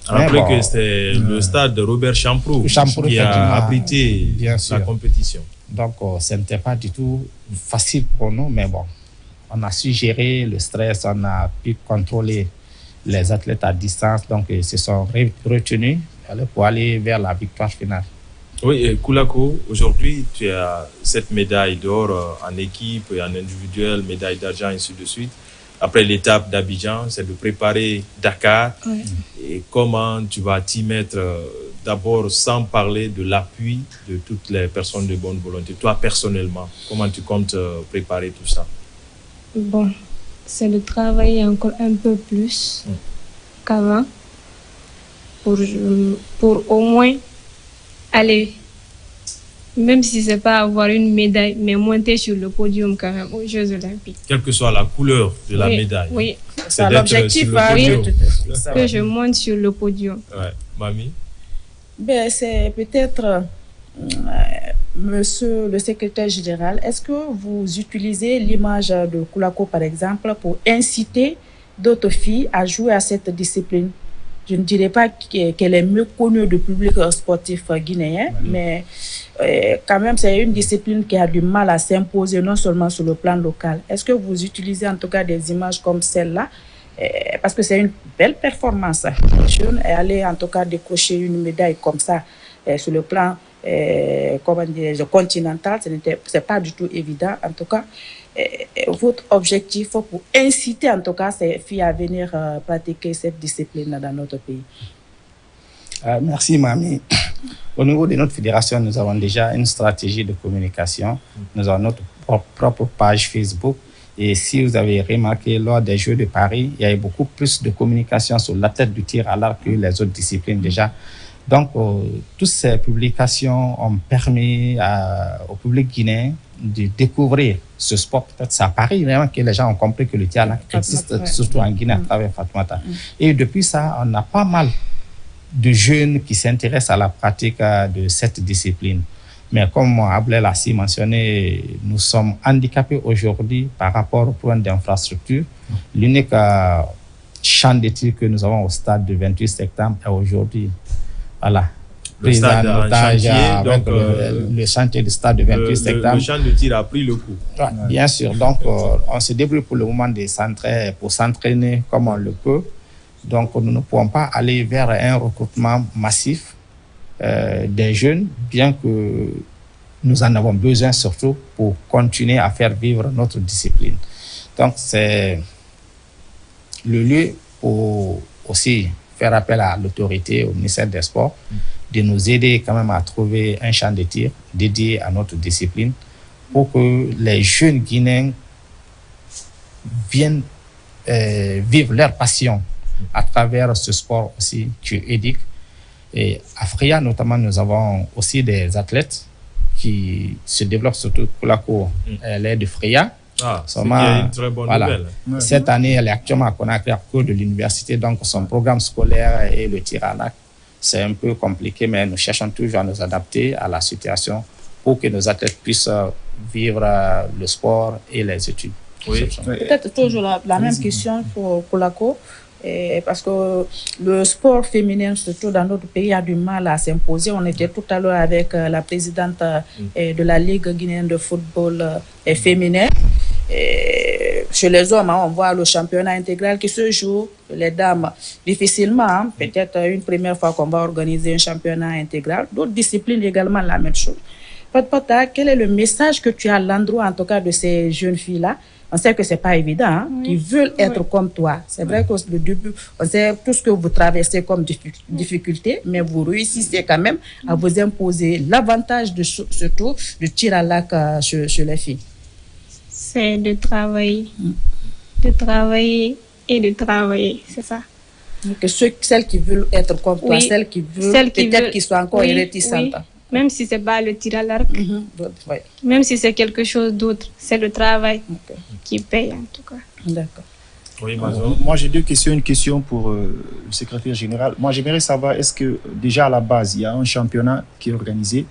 Rappelez que c'était le stade de Robert Champrou qui a abrité la compétition. Donc, ce n'était pas du tout facile pour nous, mais bon, on a su gérer le stress, on a pu contrôler les athlètes à distance, donc ils se sont retenus pour aller vers la victoire finale. Oui, et Koulako, aujourd'hui, tu as cette médaille d'or en équipe et en individuel, médaille d'argent, ainsi de suite. après l'étape d'Abidjan, c'est de préparer Dakar. Oui. Et comment tu vas t'y mettre d'abord sans parler de l'appui de toutes les personnes de bonne volonté. Toi, personnellement, comment tu comptes préparer tout ça? Bon, c'est de travailler encore un peu plus qu'avant pour au moins aller, même si c'est pas avoir une médaille, mais monter sur le podium quand même aux Jeux Olympiques. Quelle que soit la couleur de la médaille. Oui, c'est l'objectif que je monte sur le podium. Ouais. Mamie? Ben, c'est peut-être, monsieur le secrétaire général, est-ce que vous utilisez l'image de Kulako, par exemple, pour inciter d'autres filles à jouer à cette discipline? Je ne dirais pas qu'elle est mieux connue du public sportif guinéen, mais quand même, c'est une discipline qui a du mal à s'imposer, non seulement sur le plan local. Est-ce que vous utilisez en tout cas des images comme celle-là? Parce que c'est une belle performance. Jeune est allé en tout cas décrocher une médaille comme ça sur le plan continental. C'est pas du tout évident. En tout cas, votre objectif pour inciter en tout cas ces filles à venir pratiquer cette discipline dans notre pays. Merci Mamie. Au niveau de notre fédération, nous avons déjà une stratégie de communication. Nous avons notre propre page Facebook. Et si vous avez remarqué, lors des Jeux de Paris, il y a eu beaucoup plus de communication sur la tête du tir à l'arc que les autres disciplines déjà. Donc, toutes ces publications ont permis au public guinéen de découvrir ce sport. Peut-être ça Paris vraiment que les gens ont compris que le tir à l'arc existe, surtout en Guinée à travers Fatoumata. Et depuis ça, on a pas mal de jeunes qui s'intéressent à la pratique de cette discipline. Mais comme Abdel l'a si mentionné, nous sommes handicapés aujourd'hui par rapport au problème d'infrastructure. L'unique champ de tir que nous avons au stade du 28 septembre est aujourd'hui. Voilà. Le stade en chantier, donc le chantier du stade du 28 septembre. Le champ de tir a pris le coup. Ouais, bien sûr. Donc, on se débrouille pour le moment pour s'entraîner comme on le peut. Donc, nous ne pouvons pas aller vers un recrutement massif des jeunes, bien que nous en avons besoin surtout pour continuer à faire vivre notre discipline. Donc, c'est le lieu pour aussi faire appel à l'autorité, au ministère des Sports, de nous aider quand même à trouver un champ de tir dédié à notre discipline pour que les jeunes Guinéens viennent vivre leur passion à travers ce sport aussi qui éduque. Et à Fria, notamment, nous avons aussi des athlètes qui se développent, surtout Kulako. Elle est de Fria. C'est une très bonne nouvelle. Ouais. Cette année, elle est actuellement à Conakry à cours de l'université, donc son programme scolaire et le tir à l'arc, c'est un peu compliqué, mais nous cherchons toujours à nous adapter à la situation pour que nos athlètes puissent vivre le sport et les études. Oui. Peut-être toujours la même question pour Kulako. Parce que le sport féminin, surtout dans notre pays, a du mal à s'imposer. On était tout à l'heure avec la présidente de la Ligue guinéenne de football féminin. Chez les hommes, on voit le championnat intégral qui se joue. Les dames, difficilement. Peut-être une première fois qu'on va organiser un championnat intégral. D'autres disciplines également la même chose. Pata, quel est le message que tu as à l'endroit, en tout cas, de ces jeunes filles-là? On sait que c'est pas évident, qui veulent être comme toi. C'est vrai qu'au début, on sait tout ce que vous traversez comme difficulté, mais vous réussissez quand même à vous imposer l'avantage de surtout de tir à l'arc chez les filles. C'est de travailler, de travailler et de travailler, c'est ça. Que celles qui veulent être comme toi, celles qui veulent peut-être qu'ils soient encore réticentes. Même si c'est pas le tir à l'arc, même si c'est quelque chose d'autre, c'est le travail qui paye en tout cas. D'accord. Oui, moi j'ai deux questions. Une question pour le secrétaire général. Moi j'aimerais savoir, est-ce que déjà à la base, il y a un championnat qui est organisé?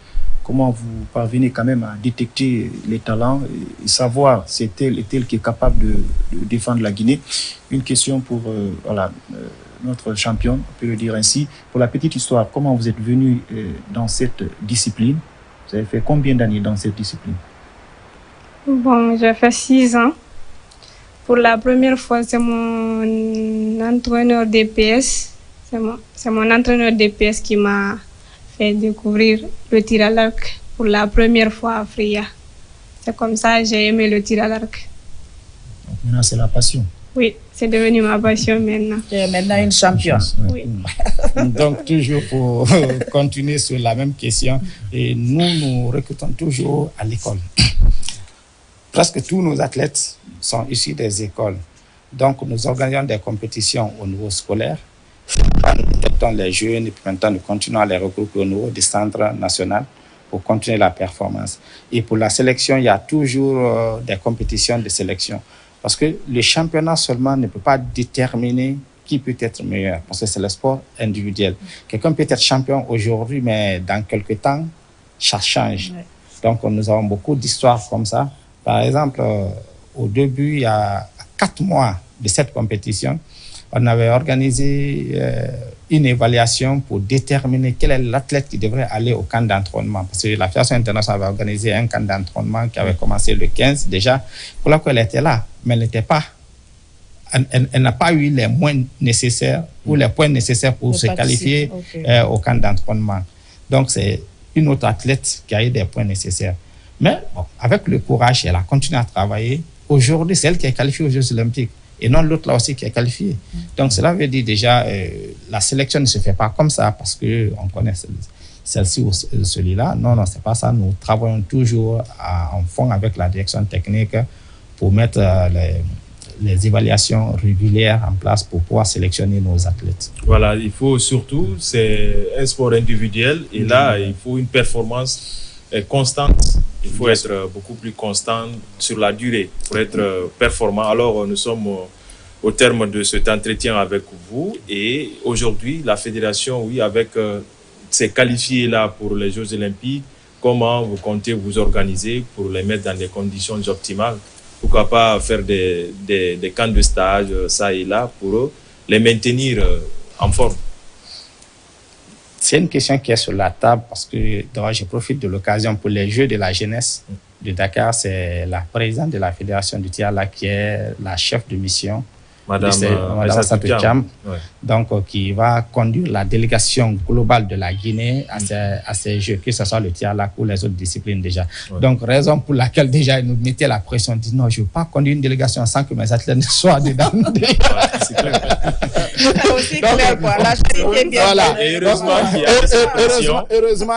Comment vous parvenez quand même à détecter les talents et savoir c'est tel et tel qui est capable de défendre la Guinée? Une question pour notre championne, on peut le dire ainsi. Pour la petite histoire, comment vous êtes venu dans cette discipline? Vous avez fait combien d'années dans cette discipline? Bon, j'ai fait 6 ans. Pour la première fois, c'est mon entraîneur DPS. C'est mon entraîneur DPS qui m'a fait découvrir le tir à l'arc pour la première fois à Fria. C'est comme ça que j'ai aimé le tir à l'arc. Donc maintenant, c'est la passion. Oui, c'est devenu ma passion maintenant. Tu es maintenant une championne. Oui. Donc, toujours pour continuer sur la même question, et nous recrutons toujours à l'école. Presque tous nos athlètes sont issus des écoles. Donc, nous organisons des compétitions au niveau scolaire. Nous détectons les jeunes et puis maintenant nous continuons à les regrouper au niveau du centre national pour continuer la performance. Et pour la sélection, il y a toujours des compétitions de sélection. Parce que le championnat seulement ne peut pas déterminer qui peut être meilleur, parce que c'est le sport individuel. Quelqu'un peut être champion aujourd'hui, mais dans quelques temps, ça change. Ouais. Donc, nous avons beaucoup d'histoires comme ça. Par exemple, au début, il y a 4 mois de cette compétition, on avait organisé une évaluation pour déterminer quel est l'athlète qui devrait aller au camp d'entraînement. Parce que la Fédération internationale avait organisé un camp d'entraînement qui avait commencé le 15 déjà, pour laquelle elle était là, mais elle n'était pas. Elle n'a pas eu les moyens nécessaires ou les points nécessaires pour se qualifier au camp d'entraînement. Donc, c'est une autre athlète qui a eu des points nécessaires. Mais bon, avec le courage, elle a continué à travailler. Aujourd'hui, c'est elle qui est qualifiée aux Jeux Olympiques. Et non l'autre là aussi qui est qualifié. Donc cela veut dire déjà, la sélection ne se fait pas comme ça parce qu'on connaît celle-ci ou celui-là. Non, c'est pas ça. Nous travaillons toujours en fond avec la direction technique pour mettre les évaluations régulières en place pour pouvoir sélectionner nos athlètes. Voilà, il faut surtout, c'est un sport individuel et là, il faut une performance constante. Il faut être beaucoup plus constant sur la durée pour être performant. Alors, nous sommes au terme de cet entretien avec vous et aujourd'hui, la fédération, oui, avec ces qualifiés-là pour les Jeux Olympiques, comment vous comptez vous organiser pour les mettre dans des conditions optimales? Pourquoi pas faire des camps de stage, ça et là, pour les maintenir en forme? C'est une question qui est sur la table parce que je profite de l'occasion pour les Jeux de la jeunesse de Dakar. C'est la présidente de la fédération du tir là qui est la chef de mission, Madame Aïssatou Thiam, donc qui va conduire la délégation globale de la Guinée à ces Jeux, que ce soit le tir là ou les autres disciplines déjà. Donc raison pour laquelle déjà nous mettait la pression, dit non, je ne veux pas conduire une délégation sans que mes athlètes soient dedans. C'est clair. Aussi clair, voilà. Et heureusement,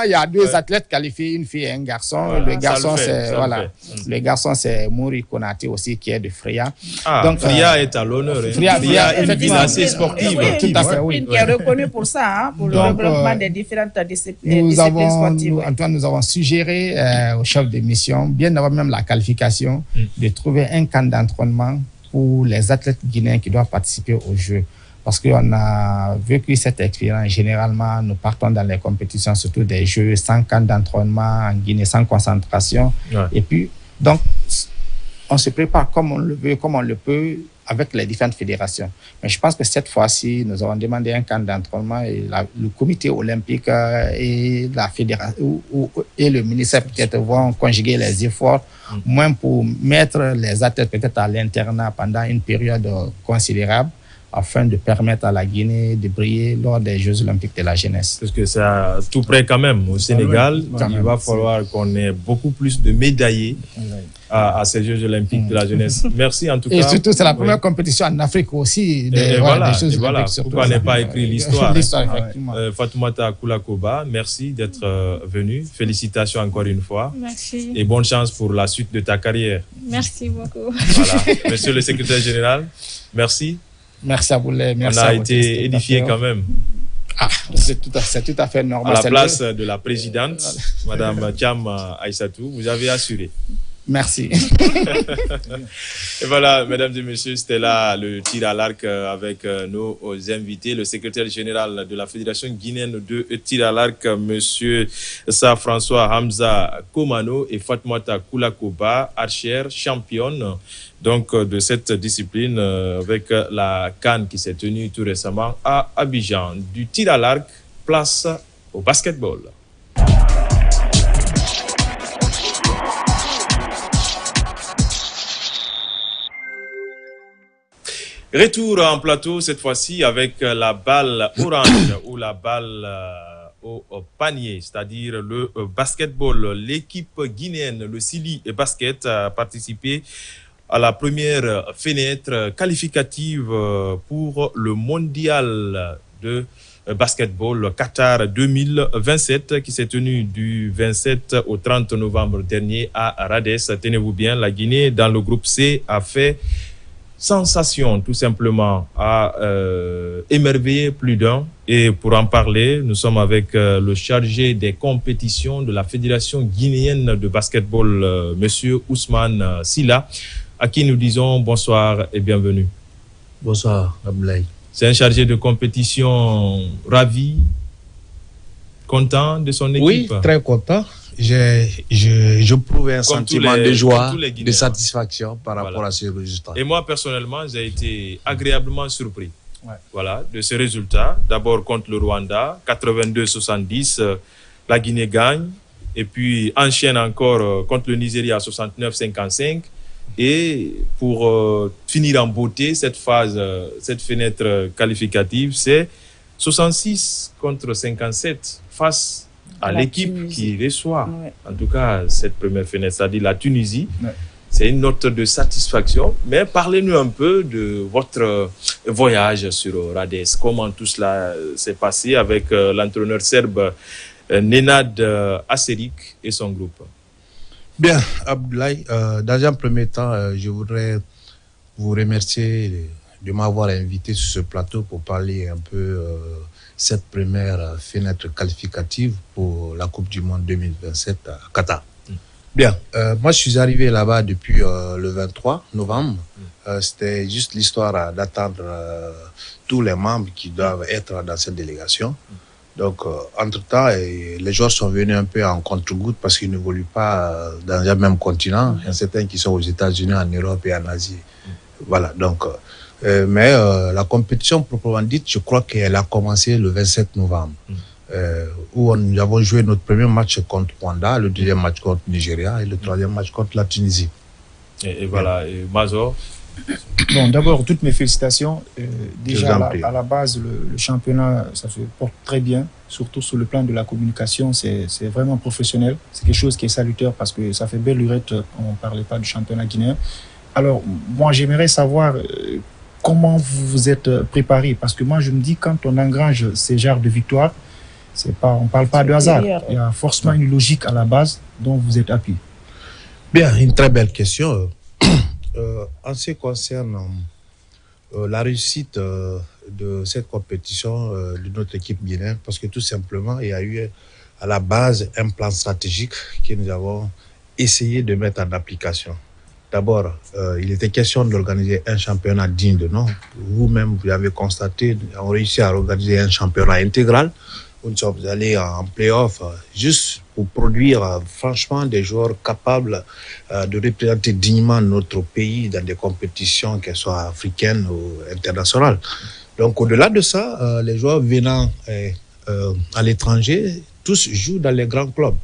il y a 2 athlètes qualifiés, une fille et un garçon. Voilà, le garçon, c'est Mouri Konaté aussi, qui est de Freya. Donc, Freya est à l'honneur. Freya est une ville assez sportive. Oui, tout à fait, oui. Qui est reconnue pour ça, pour le développement des différentes disciplines sportives. Antoine, nous avons suggéré au chef de mission, bien avant même la qualification, de trouver un camp d'entraînement pour les athlètes guinéens qui doivent participer aux Jeux. Parce qu'on a vécu cette expérience. Généralement, nous partons dans les compétitions, surtout des Jeux, sans camp d'entraînement en Guinée, sans concentration. Et puis, donc, on se prépare comme on le veut, comme on le peut, avec les différentes fédérations. Mais je pense que cette fois-ci, nous avons demandé un camp d'entraînement et le comité olympique et la fédération et le ministère peut-être vont conjuguer les efforts, moins pour mettre les athlètes peut-être à l'internat pendant une période considérable, afin de permettre à la Guinée de briller lors des Jeux Olympiques de la jeunesse. Parce que c'est tout près quand même. Au Sénégal, il va falloir qu'on ait beaucoup plus de médaillés à ces Jeux Olympiques de la jeunesse. Merci en tout cas. Et surtout, c'est la première compétition en Afrique aussi des Jeux Olympiques. Pourquoi n'est pas écrit l'histoire? Effectivement. Fatoumata Koulakoba, merci d'être venue. Félicitations encore une fois. Merci. Et bonne chance pour la suite de ta carrière. Merci beaucoup. Voilà. Monsieur le secrétaire général, merci. Merci à vous. Merci. On a été édifiés quand même. C'est tout à fait normal. À la place de la présidente, Madame Thiam Aïssatou, vous avez assuré. Merci. Et voilà, mesdames et messieurs, c'était là le tir à l'arc avec nos invités, le secrétaire général de la Fédération guinéenne de tir à l'arc, monsieur François Hamza Komano, et Fatoumata Koulakoba, archère championne donc de cette discipline avec la CAN qui s'est tenue tout récemment à Abidjan. Du tir à l'arc, place au basketball. Retour en plateau cette fois-ci avec la balle orange ou la balle au panier, c'est-à-dire le basketball. L'équipe guinéenne, le Sili Basket, a participé à la première fenêtre qualificative pour le mondial de basketball Qatar 2027 qui s'est tenu du 27 au 30 novembre dernier à Rades. Tenez-vous bien, la Guinée dans le groupe C a fait sensation, tout simplement, a émerveillé plus d'un. Et pour en parler, nous sommes avec le chargé des compétitions de la Fédération guinéenne de basketball, Monsieur Ousmane Silla, à qui nous disons bonsoir et bienvenue. Bonsoir, Abdoulaye. C'est un chargé de compétition ravi, content de son équipe. Oui, très content. Je prouve un sentiment de joie, de satisfaction par rapport à ce résultat. Et moi, personnellement, j'ai été agréablement surpris. Voilà, de ce résultat. D'abord contre le Rwanda, 82-70, la Guinée gagne. Et puis enchaîne encore contre le Nigeria, 69-55. Et pour finir en beauté, cette phase, cette fenêtre qualificative, c'est 66 contre 57 face à l'équipe qui reçoit, en tout cas, cette première fenêtre, c'est-à-dire la Tunisie. C'est une note de satisfaction. Mais parlez-nous un peu de votre voyage sur Rades. Comment tout cela s'est passé avec l'entraîneur serbe Nenad Aserik et son groupe. Bien, Abdoulaye, dans un premier temps, je voudrais vous remercier de m'avoir invité sur ce plateau pour parler un peu cette première fenêtre qualificative pour la Coupe du Monde 2027 à Qatar. Bien, moi je suis arrivé là-bas depuis le 23 novembre. C'était juste l'histoire d'attendre tous les membres qui doivent être dans cette délégation. Donc, entre-temps, les joueurs sont venus un peu en contre-goutte parce qu'ils n'évoluent pas dans un même continent. Il y a certains qui sont aux États-Unis, en Europe et en Asie. Voilà, donc... mais la compétition proprement dite, je crois qu'elle a commencé le 27 novembre, où nous avons joué notre premier match contre Rwanda, le deuxième match contre Nigeria et le troisième match contre la Tunisie. Et voilà, et Mazor. Bon, d'abord, toutes mes félicitations. Déjà, à la base, le championnat, ça se porte très bien, surtout sur le plan de la communication. C'est vraiment professionnel. C'est quelque chose qui est salutaire parce que ça fait belle lurette on ne parlait pas du championnat guinéen. Alors, moi, j'aimerais savoir comment vous vous êtes préparé. Parce que moi, je me dis, quand on engrange ces genres de victoires, on ne parle pas de hasard. Il y a forcément une logique à la base dont vous êtes appuyé. Bien, une très belle question. En ce qui concerne la réussite de cette compétition de notre équipe guinéenne, parce que tout simplement, il y a eu à la base un plan stratégique que nous avons essayé de mettre en application. D'abord, il était question d'organiser un championnat digne de nom. Vous-même, vous avez constaté, nous avons réussi à organiser un championnat intégral où nous sommes allés en play-off juste pour produire franchement des joueurs capables de représenter dignement notre pays dans des compétitions, qu'elles soient africaines ou internationales. Donc au-delà de ça, les joueurs venant à l'étranger, tous jouent dans les grands clubs.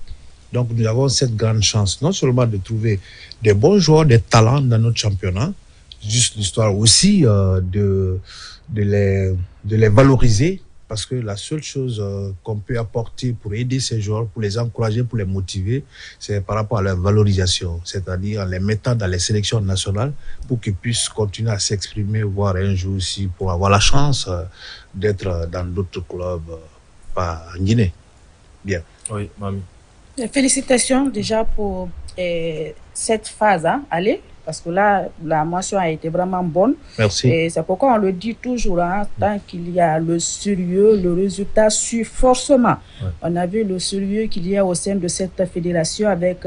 Donc nous avons cette grande chance, non seulement de trouver des bons joueurs, des talents dans notre championnat, juste l'histoire aussi de les valoriser. Parce que la seule chose qu'on peut apporter pour aider ces joueurs, pour les encourager, pour les motiver, c'est par rapport à leur valorisation, c'est-à-dire en les mettant dans les sélections nationales pour qu'ils puissent continuer à s'exprimer, voire un jour aussi pour avoir la chance d'être dans d'autres clubs, pas en Guinée. Bien. Oui, Mamie. Félicitations déjà pour cette phase, allez. Parce que là, la mention a été vraiment bonne. Merci. Et c'est pourquoi on le dit toujours, tant qu'il y a le sérieux, le résultat suit forcément. Ouais. On a vu le sérieux qu'il y a au sein de cette fédération avec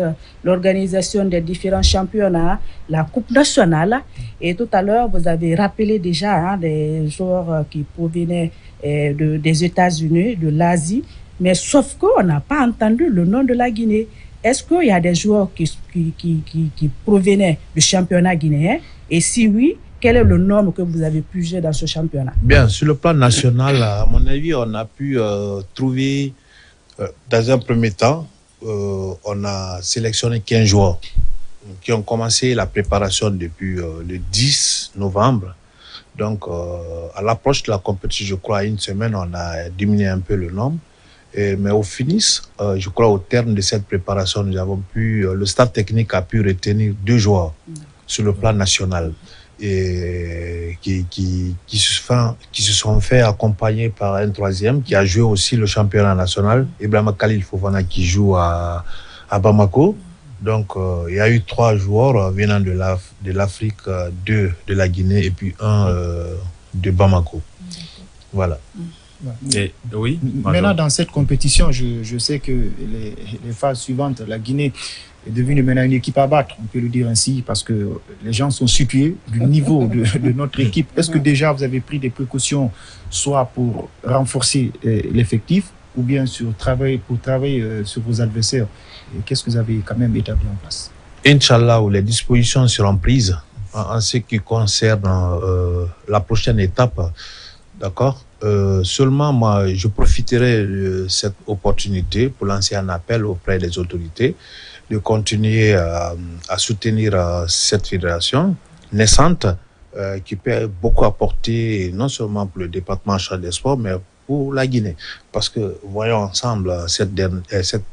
l'organisation des différents championnats, la Coupe nationale. Et tout à l'heure, vous avez rappelé déjà des joueurs qui provenaient des États-Unis, de l'Asie. Mais sauf qu'on n'a pas entendu le nom de la Guinée. Est-ce qu'il y a des joueurs qui provenaient du championnat guinéen? Et si oui, quel est le nombre que vous avez pigé dans ce championnat? Bien, sur le plan national, à mon avis, on a pu trouver, dans un premier temps, on a sélectionné 15 joueurs qui ont commencé la préparation depuis le 10 novembre. Donc, à l'approche de la compétition, je crois, une semaine, on a diminué un peu le nombre. Mais au finish, je crois au terme de cette préparation, nous avons pu, le staff technique a pu retenir 2 joueurs sur le plan national et qui se sont fait accompagner par un troisième qui a joué aussi le championnat national, Ibrahima Khalil Fofana, qui joue à Bamako. Donc, il y a eu 3 joueurs venant de l'Afrique, 2 de la Guinée et puis 1 de Bamako. Voilà. Et, oui, maintenant, dans cette compétition, je sais que les phases suivantes, la Guinée est devenue maintenant une équipe à battre, on peut le dire ainsi, parce que les gens sont situés du niveau de notre équipe. Est-ce que déjà vous avez pris des précautions, soit pour renforcer l'effectif, ou bien pour travailler sur vos adversaires? Et qu'est-ce que vous avez quand même établi en place? Inch'Allah, les dispositions seront prises en ce qui concerne la prochaine étape. D'accord? Seulement, moi, je profiterai de cette opportunité pour lancer un appel auprès des autorités de continuer à soutenir cette fédération naissante qui peut beaucoup apporter, non seulement pour le département chargé des sports, mais pour la Guinée. Parce que voyons ensemble cette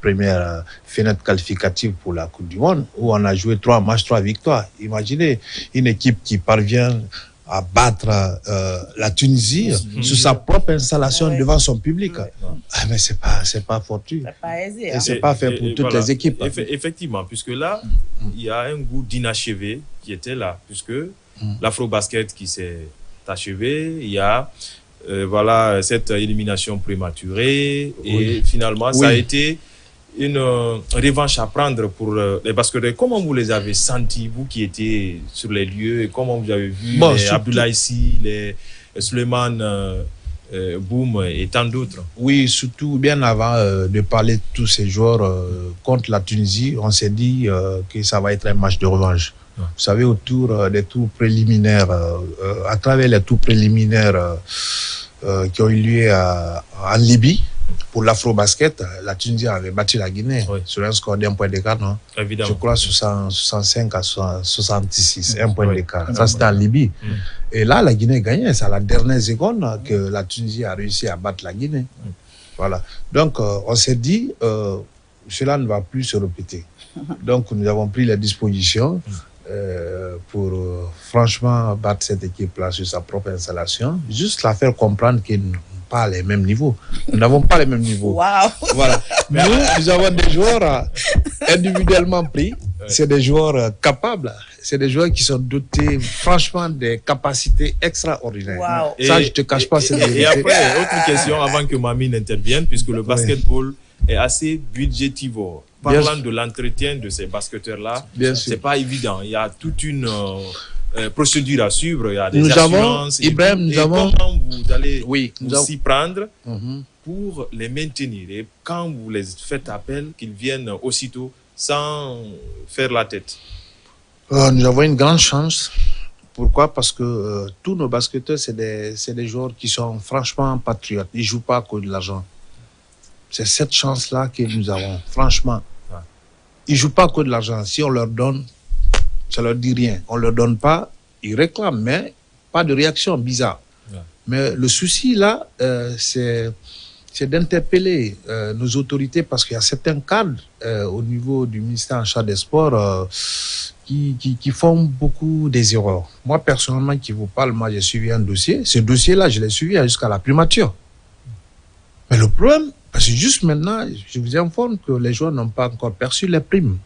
première fenêtre qualificative pour la Coupe du Monde, où on a joué 3 matchs, 3 victoires. Imaginez une équipe qui parvient à battre la Tunisie sur sa propre installation devant son public. Ah, mais c'est pas fortuit. C'est pas aisé. Et c'est pas fait pour toutes les équipes. Effectivement, puisque là, il y a un goût d'inachevé qui était là, puisque l'Afro-Basket qui s'est achevé, il y a cette élimination prématurée et finalement ça a été une revanche à prendre pour les basketteurs. Comment vous les avez sentis, vous qui étiez sur les lieux, et comment vous avez vu les Abdoulaye Sy, les Suleiman Boum et tant d'autres? Oui, surtout bien avant de parler de tous ces joueurs contre la Tunisie, on s'est dit que ça va être un match de revanche. Vous savez, autour des tours préliminaires, à travers les tours préliminaires qui ont eu lieu en Libye, pour l'Afro-Basket, la Tunisie avait battu la Guinée sur un score d'1 point d'écart, non? Évidemment. Je crois 65 à 66, 1 point d'écart. Ça, c'était en Libye. Et là, la Guinée gagnait. C'est à la dernière seconde que la Tunisie a réussi à battre la Guinée. Voilà. Donc, on s'est dit, cela ne va plus se répéter. Donc, nous avons pris les dispositions pour franchement battre cette équipe-là sur sa propre installation. Juste la faire comprendre qu'ils n'ont pas les mêmes niveaux. Nous n'avons pas les mêmes niveaux. Wow. Voilà. Nous avons des joueurs individuellement pris. C'est des joueurs capables. C'est des joueurs qui sont dotés franchement des capacités extraordinaires. Wow. Ça, je ne te cache pas. Et après, autre question avant que Mamine intervienne, puisque le basketball est assez budgétivore. Parlant de l'entretien de ces basketteurs-là, c'est pas évident. Il y a toute une procédure à suivre. Il y a des assurances. Comment vous allez vous s'y prendre pour les maintenir? Et quand vous les faites appel, qu'ils viennent aussitôt sans faire la tête? Nous avons une grande chance. Pourquoi? Parce que tous nos basketteurs, c'est des joueurs qui sont franchement patriotes. Ils ne jouent pas à cause de l'argent. C'est cette chance-là que nous avons, franchement. Ils ne jouent pas à cause de l'argent. Si on leur donne, ça ne leur dit rien. On ne leur donne pas, ils réclament, mais pas de réaction bizarre. Mais le souci, là, c'est d'interpeller nos autorités, parce qu'il y a certains cadres au niveau du ministère en charge des sports qui font beaucoup des erreurs. Moi, personnellement, qui vous parle, moi, j'ai suivi un dossier. Ce dossier-là, je l'ai suivi jusqu'à la primature. Mais le problème, parce que juste maintenant, je vous informe que les joueurs n'ont pas encore perçu les primes.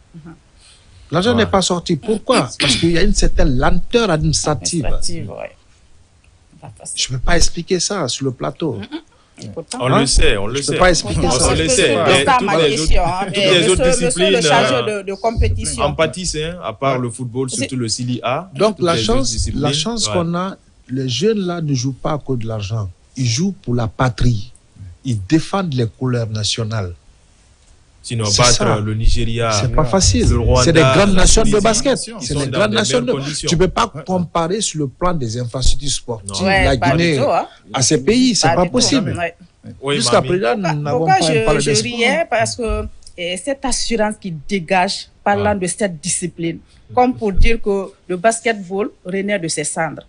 L'argent n'est pas sorti. Pourquoi? Parce qu'il y a une certaine lenteur administrative. Je ne peux pas expliquer ça sur le plateau. On le sait, on le sait. Je ne peux pas expliquer ça. On le sait. Toutes les autres disciplines de compétition en pâtissent, à part le football, surtout le Sili A. Donc la chance qu'on a, les jeunes là ne jouent pas à cause de l'argent. Ils jouent pour la patrie. Ils défendent les couleurs nationales. Sinon, battre le Nigeria, c'est pas facile. C'est des grandes nations de basket. C'est des grandes nations Tu ne peux pas comparer sur le plan des infrastructures sportives la Guinée à ces pays. C'est pas possible. Jusqu'à présent, nous n'avons pas parlé de sport. Je riais parce que cette assurance qui dégage parlant de cette discipline, comme pour dire que le basketball renaît de ses cendres.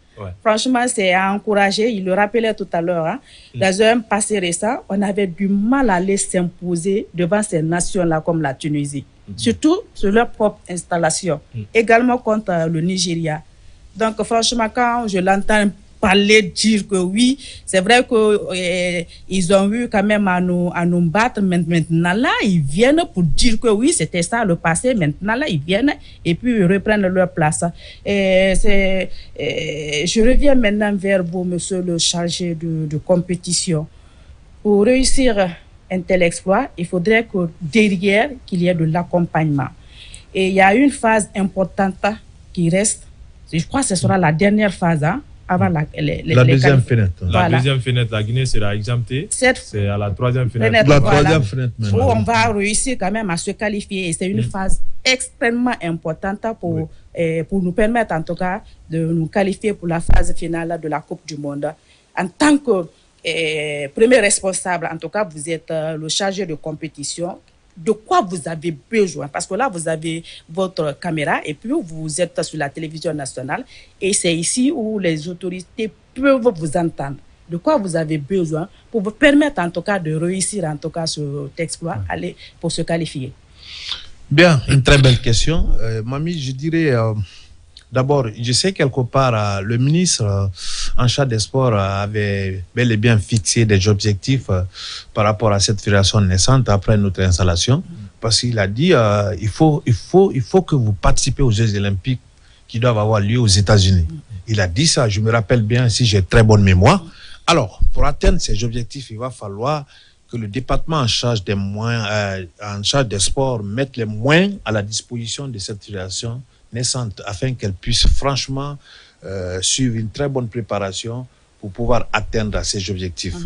Franchement, c'est à encourager. Il le rappelait tout à l'heure. Dans un passé récent, on avait du mal à aller s'imposer devant ces nations-là comme la Tunisie. surtout sur leur propre installation, également contre le Nigeria. Donc franchement, quand je l'entends parler, dire que oui, c'est vrai que ils ont eu quand même à nous battre. Maintenant là, ils viennent pour dire que oui, c'était ça le passé. Maintenant là, ils viennent et puis ils reprennent leur place. Je reviens maintenant vers vous, monsieur le chargé de compétition. Pour réussir un tel exploit, il faudrait que derrière, qu'il y ait de l'accompagnement. Et il y a une phase importante qui reste. Je crois que ce sera la dernière phase, avant la deuxième fenêtre. La deuxième fenêtre, la Guinée sera exemptée. C'est à la troisième fenêtre. La troisième fenêtre. Où on va réussir quand même à se qualifier. Et c'est une phase extrêmement importante pour nous permettre, en tout cas, de nous qualifier pour la phase finale de la Coupe du Monde. En tant que premier responsable, en tout cas, vous êtes le chargé de compétition. De quoi vous avez besoin? Parce que là, vous avez votre caméra et puis vous êtes sur la télévision nationale et c'est ici où les autorités peuvent vous entendre. De quoi vous avez besoin pour vous permettre en tout cas de réussir en tout cas ce exploit, aller pour se qualifier? Bien, une très belle question. Mamie, je dirais... D'abord, je sais quelque part, le ministre en charge des sports avait bel et bien fixé des objectifs par rapport à cette fédération naissante après notre installation, parce qu'il a dit il faut que vous participez aux Jeux olympiques qui doivent avoir lieu aux États-Unis. Il a dit ça, je me rappelle bien, si j'ai très bonne mémoire. Alors, pour atteindre ces objectifs, il va falloir que le département en charge des moyens, en charge des sports, mette les moyens à la disposition de cette fédération naissante afin qu'elle puisse franchement suivre une très bonne préparation pour pouvoir atteindre ces objectifs.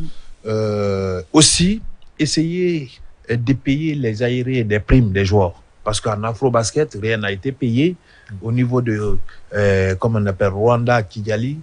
Aussi, essayer de payer les aérés des primes des joueurs. Parce qu'en Afro-Basket, rien n'a été payé. Au niveau de, comment on appelle, Rwanda, Kigali,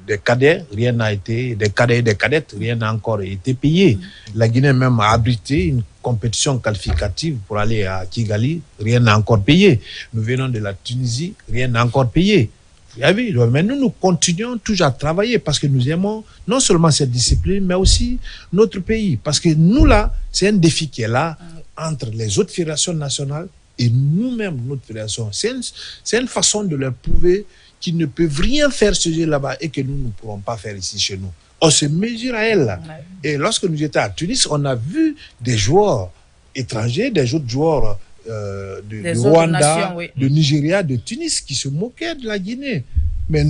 des cadets, rien n'a été, des cadets et des cadettes, rien n'a encore été payé. La Guinée même a abrité une compétition qualificative pour aller à Kigali, rien n'a encore payé. Nous venons de la Tunisie, rien n'a encore payé. Vous avez vu, mais nous continuons toujours à travailler parce que nous aimons non seulement cette discipline, mais aussi notre pays. Parce que nous là, c'est un défi qui est là entre les autres fédérations nationales et nous-mêmes, notre fédération. C'est une façon de leur prouver qu'ils ne peuvent rien faire ce jeu là-bas et que nous ne pourrons pas faire ici chez nous. On se mesure à elle. Et lorsque nous étions à Tunis, on a vu des joueurs étrangers, des autres joueurs de Rwanda, de Nigeria, de Tunis qui se moquaient de la Guinée. Mais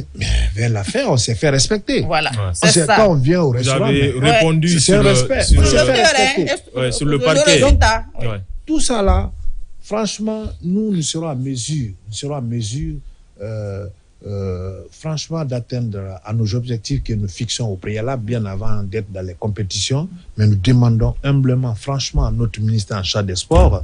vers la fin, on s'est fait respecter. Voilà. C'est ça. Quand on vient au restaurant, vous avez répondu sur le parquet. Tout ça là, franchement, nous serons à mesure. Franchement, d'atteindre à nos objectifs que nous fixons au préalable bien avant d'être dans les compétitions. Mais nous demandons humblement, franchement, à notre ministre en charge des sports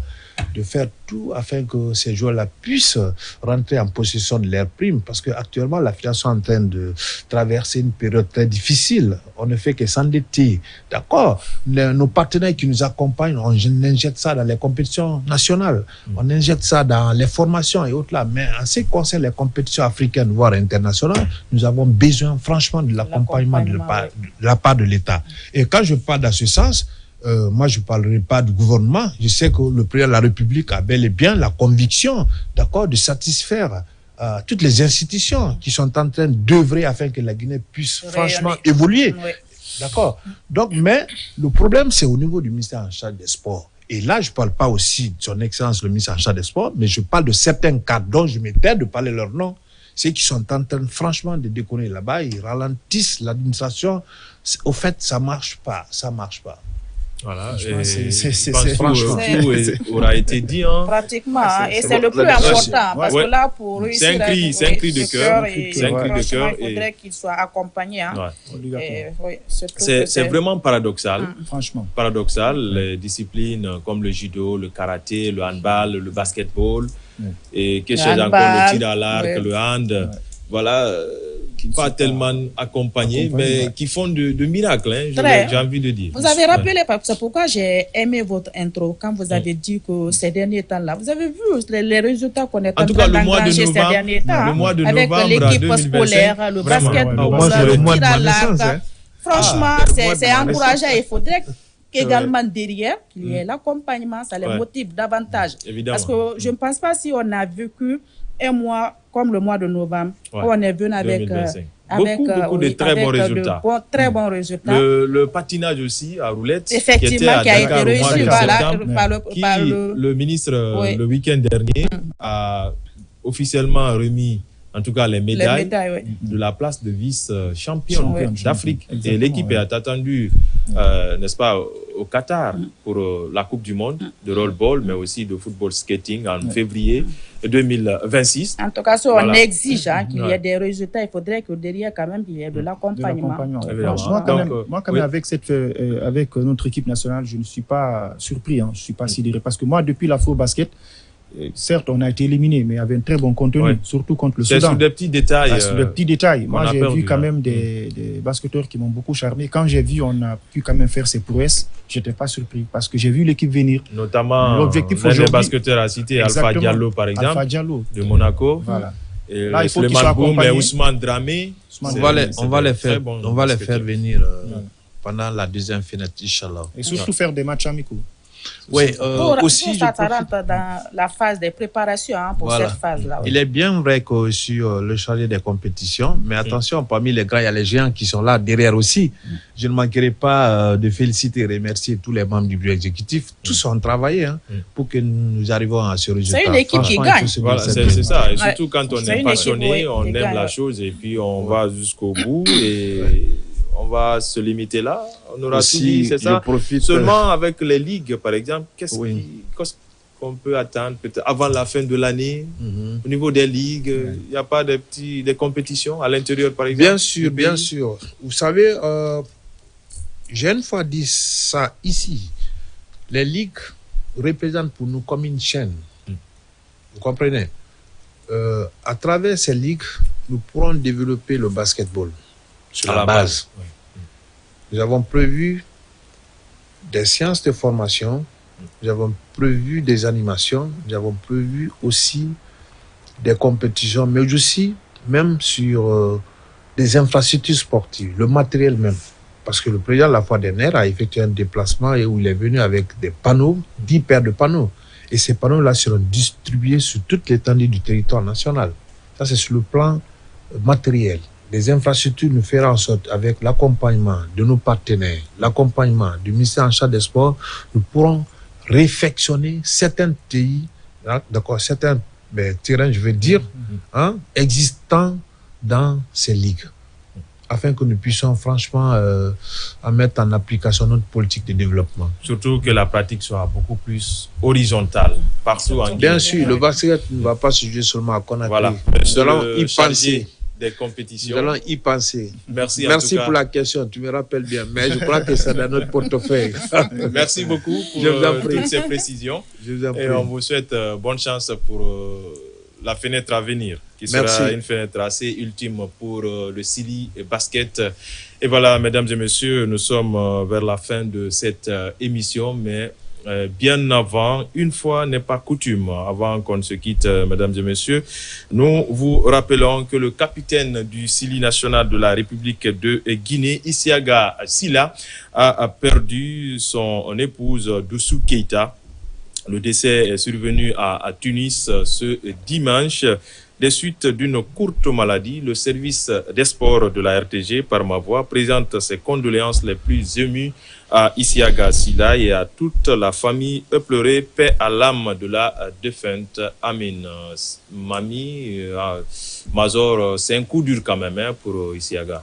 de faire tout afin que ces joueurs-là puissent rentrer en possession de leurs primes. Parce qu'actuellement, la fédération est en train de traverser une période très difficile. On ne fait que s'endetter. D'accord? Nos partenaires qui nous accompagnent, on injecte ça dans les compétitions nationales. On injecte ça dans les formations et autres là. Mais en ce qui concerne les compétitions africaines, voire internationales, nous avons besoin franchement de l'accompagnement de la part de l'État. Et quand je parle dans ce sens, moi, je ne parlerai pas du gouvernement. Je sais que le président de la République a bel et bien la conviction, d'accord, de satisfaire toutes les institutions qui sont en train d'œuvrer afin que la Guinée puisse franchement évoluer. Oui. D'accord. Donc, mais le problème, c'est au niveau du ministère en charge des sports. Et là, je ne parle pas aussi de son excellence, le ministre en charge des sports, mais je parle de certains cadres dont je m'étais de parler leur nom. Ceux qui sont en train, franchement, de déconner là-bas, ils ralentissent l'administration. Au fait, ça ne marche pas. Ça ne marche pas. Voilà, franchement, tout aura été dit. Hein. Pratiquement, et c'est le plus important, parce que là, pour réussir, c'est un cri de cœur. Il faudrait qu'il soit accompagné. Hein. C'est vraiment paradoxal. Franchement. Paradoxal, les disciplines comme le judo, le karaté, le handball, le basketball, et que c'est encore le tir à l'arc, le hand, voilà. Pas tellement accompagnés, mais qui font de miracles, hein, j'ai envie de dire. Vous avez rappelé, c'est pourquoi j'ai aimé votre intro, quand vous avez dit que ces derniers temps-là, vous avez vu les résultats qu'on est en train d'engager ces derniers temps, le mois de avec l'équipe scolaire, le basketball, le tir à l'arc. Franchement, c'est encourageant. Il faudrait également derrière, il y a l'accompagnement, ça les motive davantage. Évidemment. Parce que je ne pense pas si on a vécu un mois comme le mois de novembre, où on est venu avec beaucoup de très bons résultats. Très bons résultats. Le patinage aussi à roulettes, effectivement, qui a été réussi par le ministre le week-end dernier a officiellement remis en tout cas les médailles de la place de vice-championne d'Afrique. Et l'équipe est attendue, n'est-ce pas, au Qatar pour la Coupe du Monde de roll-ball, mais aussi de football skating en février 2026. En tout cas, si on exige qu'il y ait des résultats, il faudrait que derrière, quand même, il y ait de l'accompagnement. Moi, quand même, avec notre équipe nationale, je ne suis pas surpris, je ne suis pas sidéré. Parce que moi, depuis l'Afro-Basket, certes, on a été éliminé, mais il y avait un très bon contenu, surtout contre le Soudan. C'est sur des petits détails. Sur des petits détails. Moi, j'ai vu quand même des basketteurs qui m'ont beaucoup charmé. Quand j'ai vu, on a pu quand même faire ses prouesses, je n'étais pas surpris parce que j'ai vu l'équipe venir. Notamment, l'objectif aujourd'hui, les basketteurs à citer, Alpha Diallo, par exemple, Alpha Diallo, de Monaco. Voilà. Et là, il faut qu'ils soient accompagnés. Ousmane Dramé. On va les faire venir pendant la deuxième finale, Inch'Allah. Et surtout faire des matchs amicaux. Oui, aussi, ça rentre dans la phase des préparations pour cette phase-là. Il est bien vrai que sur le chargé des compétitions, mais attention, parmi les grands, il y a les géants qui sont là derrière aussi. Je ne manquerai pas de féliciter et remercier tous les membres du bureau exécutif. Tous ont travaillé pour que nous arrivions à ce résultat. C'est une équipe qui gagne. Voilà, c'est ça. Et surtout quand on est passionné, on aime la chose et puis on va jusqu'au bout et on va se limiter là. On aura aussi, tout dit, c'est ça. Seulement avec les ligues, par exemple, qu'est-ce qu'on peut attendre peut-être avant la fin de l'année au niveau des ligues? Il n'y a pas des compétitions à l'intérieur, par exemple? Bien sûr. Vous savez, j'ai une fois dit ça ici. Les ligues représentent pour nous comme une chaîne. Vous comprenez? À travers ces ligues, nous pourrons développer le basketball. Sur la base. Nous avons prévu des séances de formation, nous avons prévu des animations, nous avons prévu aussi des compétitions, mais aussi même sur des infrastructures sportives, le matériel même. Parce que le président, la fois dernière, a effectué un déplacement et où il est venu avec des panneaux, 10 paires de panneaux. Et ces panneaux-là seront distribués sur toute l'étendue du territoire national. Ça, c'est sur le plan matériel. Les infrastructures nous feront en sorte, avec l'accompagnement de nos partenaires, l'accompagnement du ministère en charge des sports, nous pourrons réfectionner certains certains terrains, je veux dire, existants dans ces ligues, afin que nous puissions franchement mettre en application notre politique de développement. Surtout que la pratique soit beaucoup plus horizontale, partout en Guinée. Bien sûr, le basket ne va pas se jouer seulement à Conakry. Voilà. Nous allons y penser. Des compétitions. Nous allons y penser. Merci pour la question, tu me rappelles bien, mais je crois que c'est dans notre portefeuille. Merci beaucoup pour toutes ces précisions. Et on vous souhaite bonne chance pour la fenêtre à venir, qui sera une fenêtre assez ultime pour le Sili Basket. Et voilà, mesdames et messieurs, nous sommes vers la fin de cette émission, mais bien avant, une fois n'est pas coutume, avant qu'on ne se quitte, mesdames et messieurs, nous vous rappelons que le capitaine du Sili national de la République de Guinée, Isiaga Sila, a perdu son épouse Doussou Keita. Le décès est survenu à Tunis ce dimanche. Des suites d'une courte maladie, le service des sports de la RTG, par ma voix, présente ses condoléances les plus émues à Isiaga Sila et à toute la famille pleurée. Paix à l'âme de la défunte. Amin. Mamie, Mazor, c'est un coup dur quand même pour Isiaga.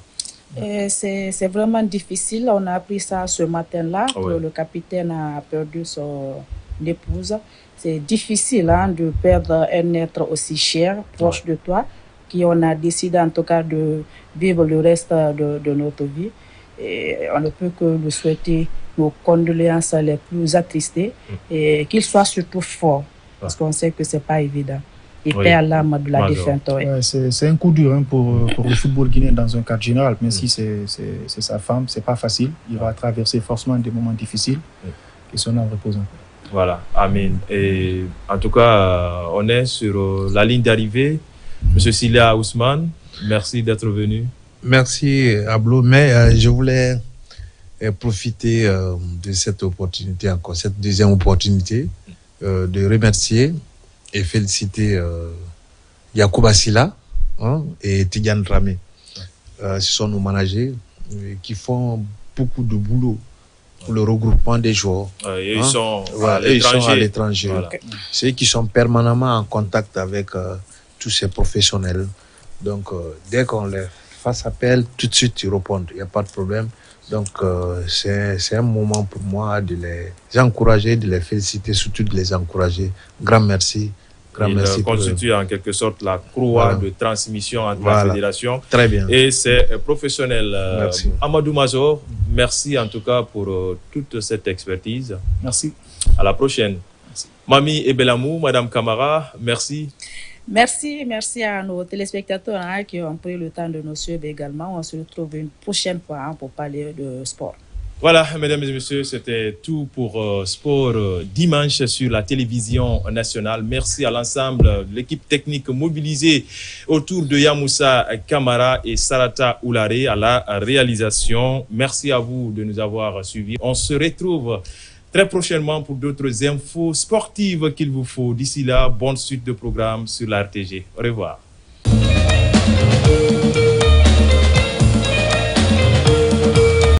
C'est vraiment difficile. On a appris ça ce matin-là. Le capitaine a perdu son épouse. C'est difficile de perdre un être aussi cher, proche de toi, qui on a décidé en tout cas de vivre le reste de notre vie. Et on ne peut que lui souhaiter nos condoléances les plus attristées et qu'il soit surtout fort, parce qu'on sait que ce n'est pas évident. Et paix à l'âme de la défunte. C'est un coup dur pour le football guinéen dans un cadre général, même si c'est sa femme, ce n'est pas facile. Il va traverser forcément des moments difficiles et son âme repose en paix. Voilà, amen. Et en tout cas, on est sur la ligne d'arrivée. Monsieur Sila Ousmane, merci d'être venu. Merci, Ablo. Mais je voulais profiter de cette opportunité encore, cette deuxième opportunité, de remercier et féliciter Yacouba Silla et Tidiane Dramé. Ce sont nos managers qui font beaucoup de boulot pour le regroupement des joueurs. Ils sont à l'étranger. Voilà. C'est eux qui sont permanemment en contact avec tous ces professionnels. Donc, dès qu'on les fasse appel, tout de suite, ils répondent. Il n'y a pas de problème. Donc, c'est un moment pour moi de les encourager, de les féliciter, surtout de les encourager. Grand merci. Il constitue en quelque sorte la croix de transmission entre la fédération Très bien. et ses professionnels. Merci. Amadou Mazor, merci en tout cas pour toute cette expertise. Merci. À la prochaine. Merci. Mami Ebelamou, Madame Camara, merci. Merci à nos téléspectateurs qui ont pris le temps de nous suivre également. On se retrouve une prochaine fois pour parler de sport. Voilà, mesdames et messieurs, c'était tout pour Sport Dimanche sur la télévision nationale. Merci à l'ensemble de l'équipe technique mobilisée autour de Yamoussa Kamara et Sarata Oulare à la réalisation. Merci à vous de nous avoir suivis. On se retrouve très prochainement pour d'autres infos sportives qu'il vous faut. D'ici là, bonne suite de programmes sur la RTG. Au revoir.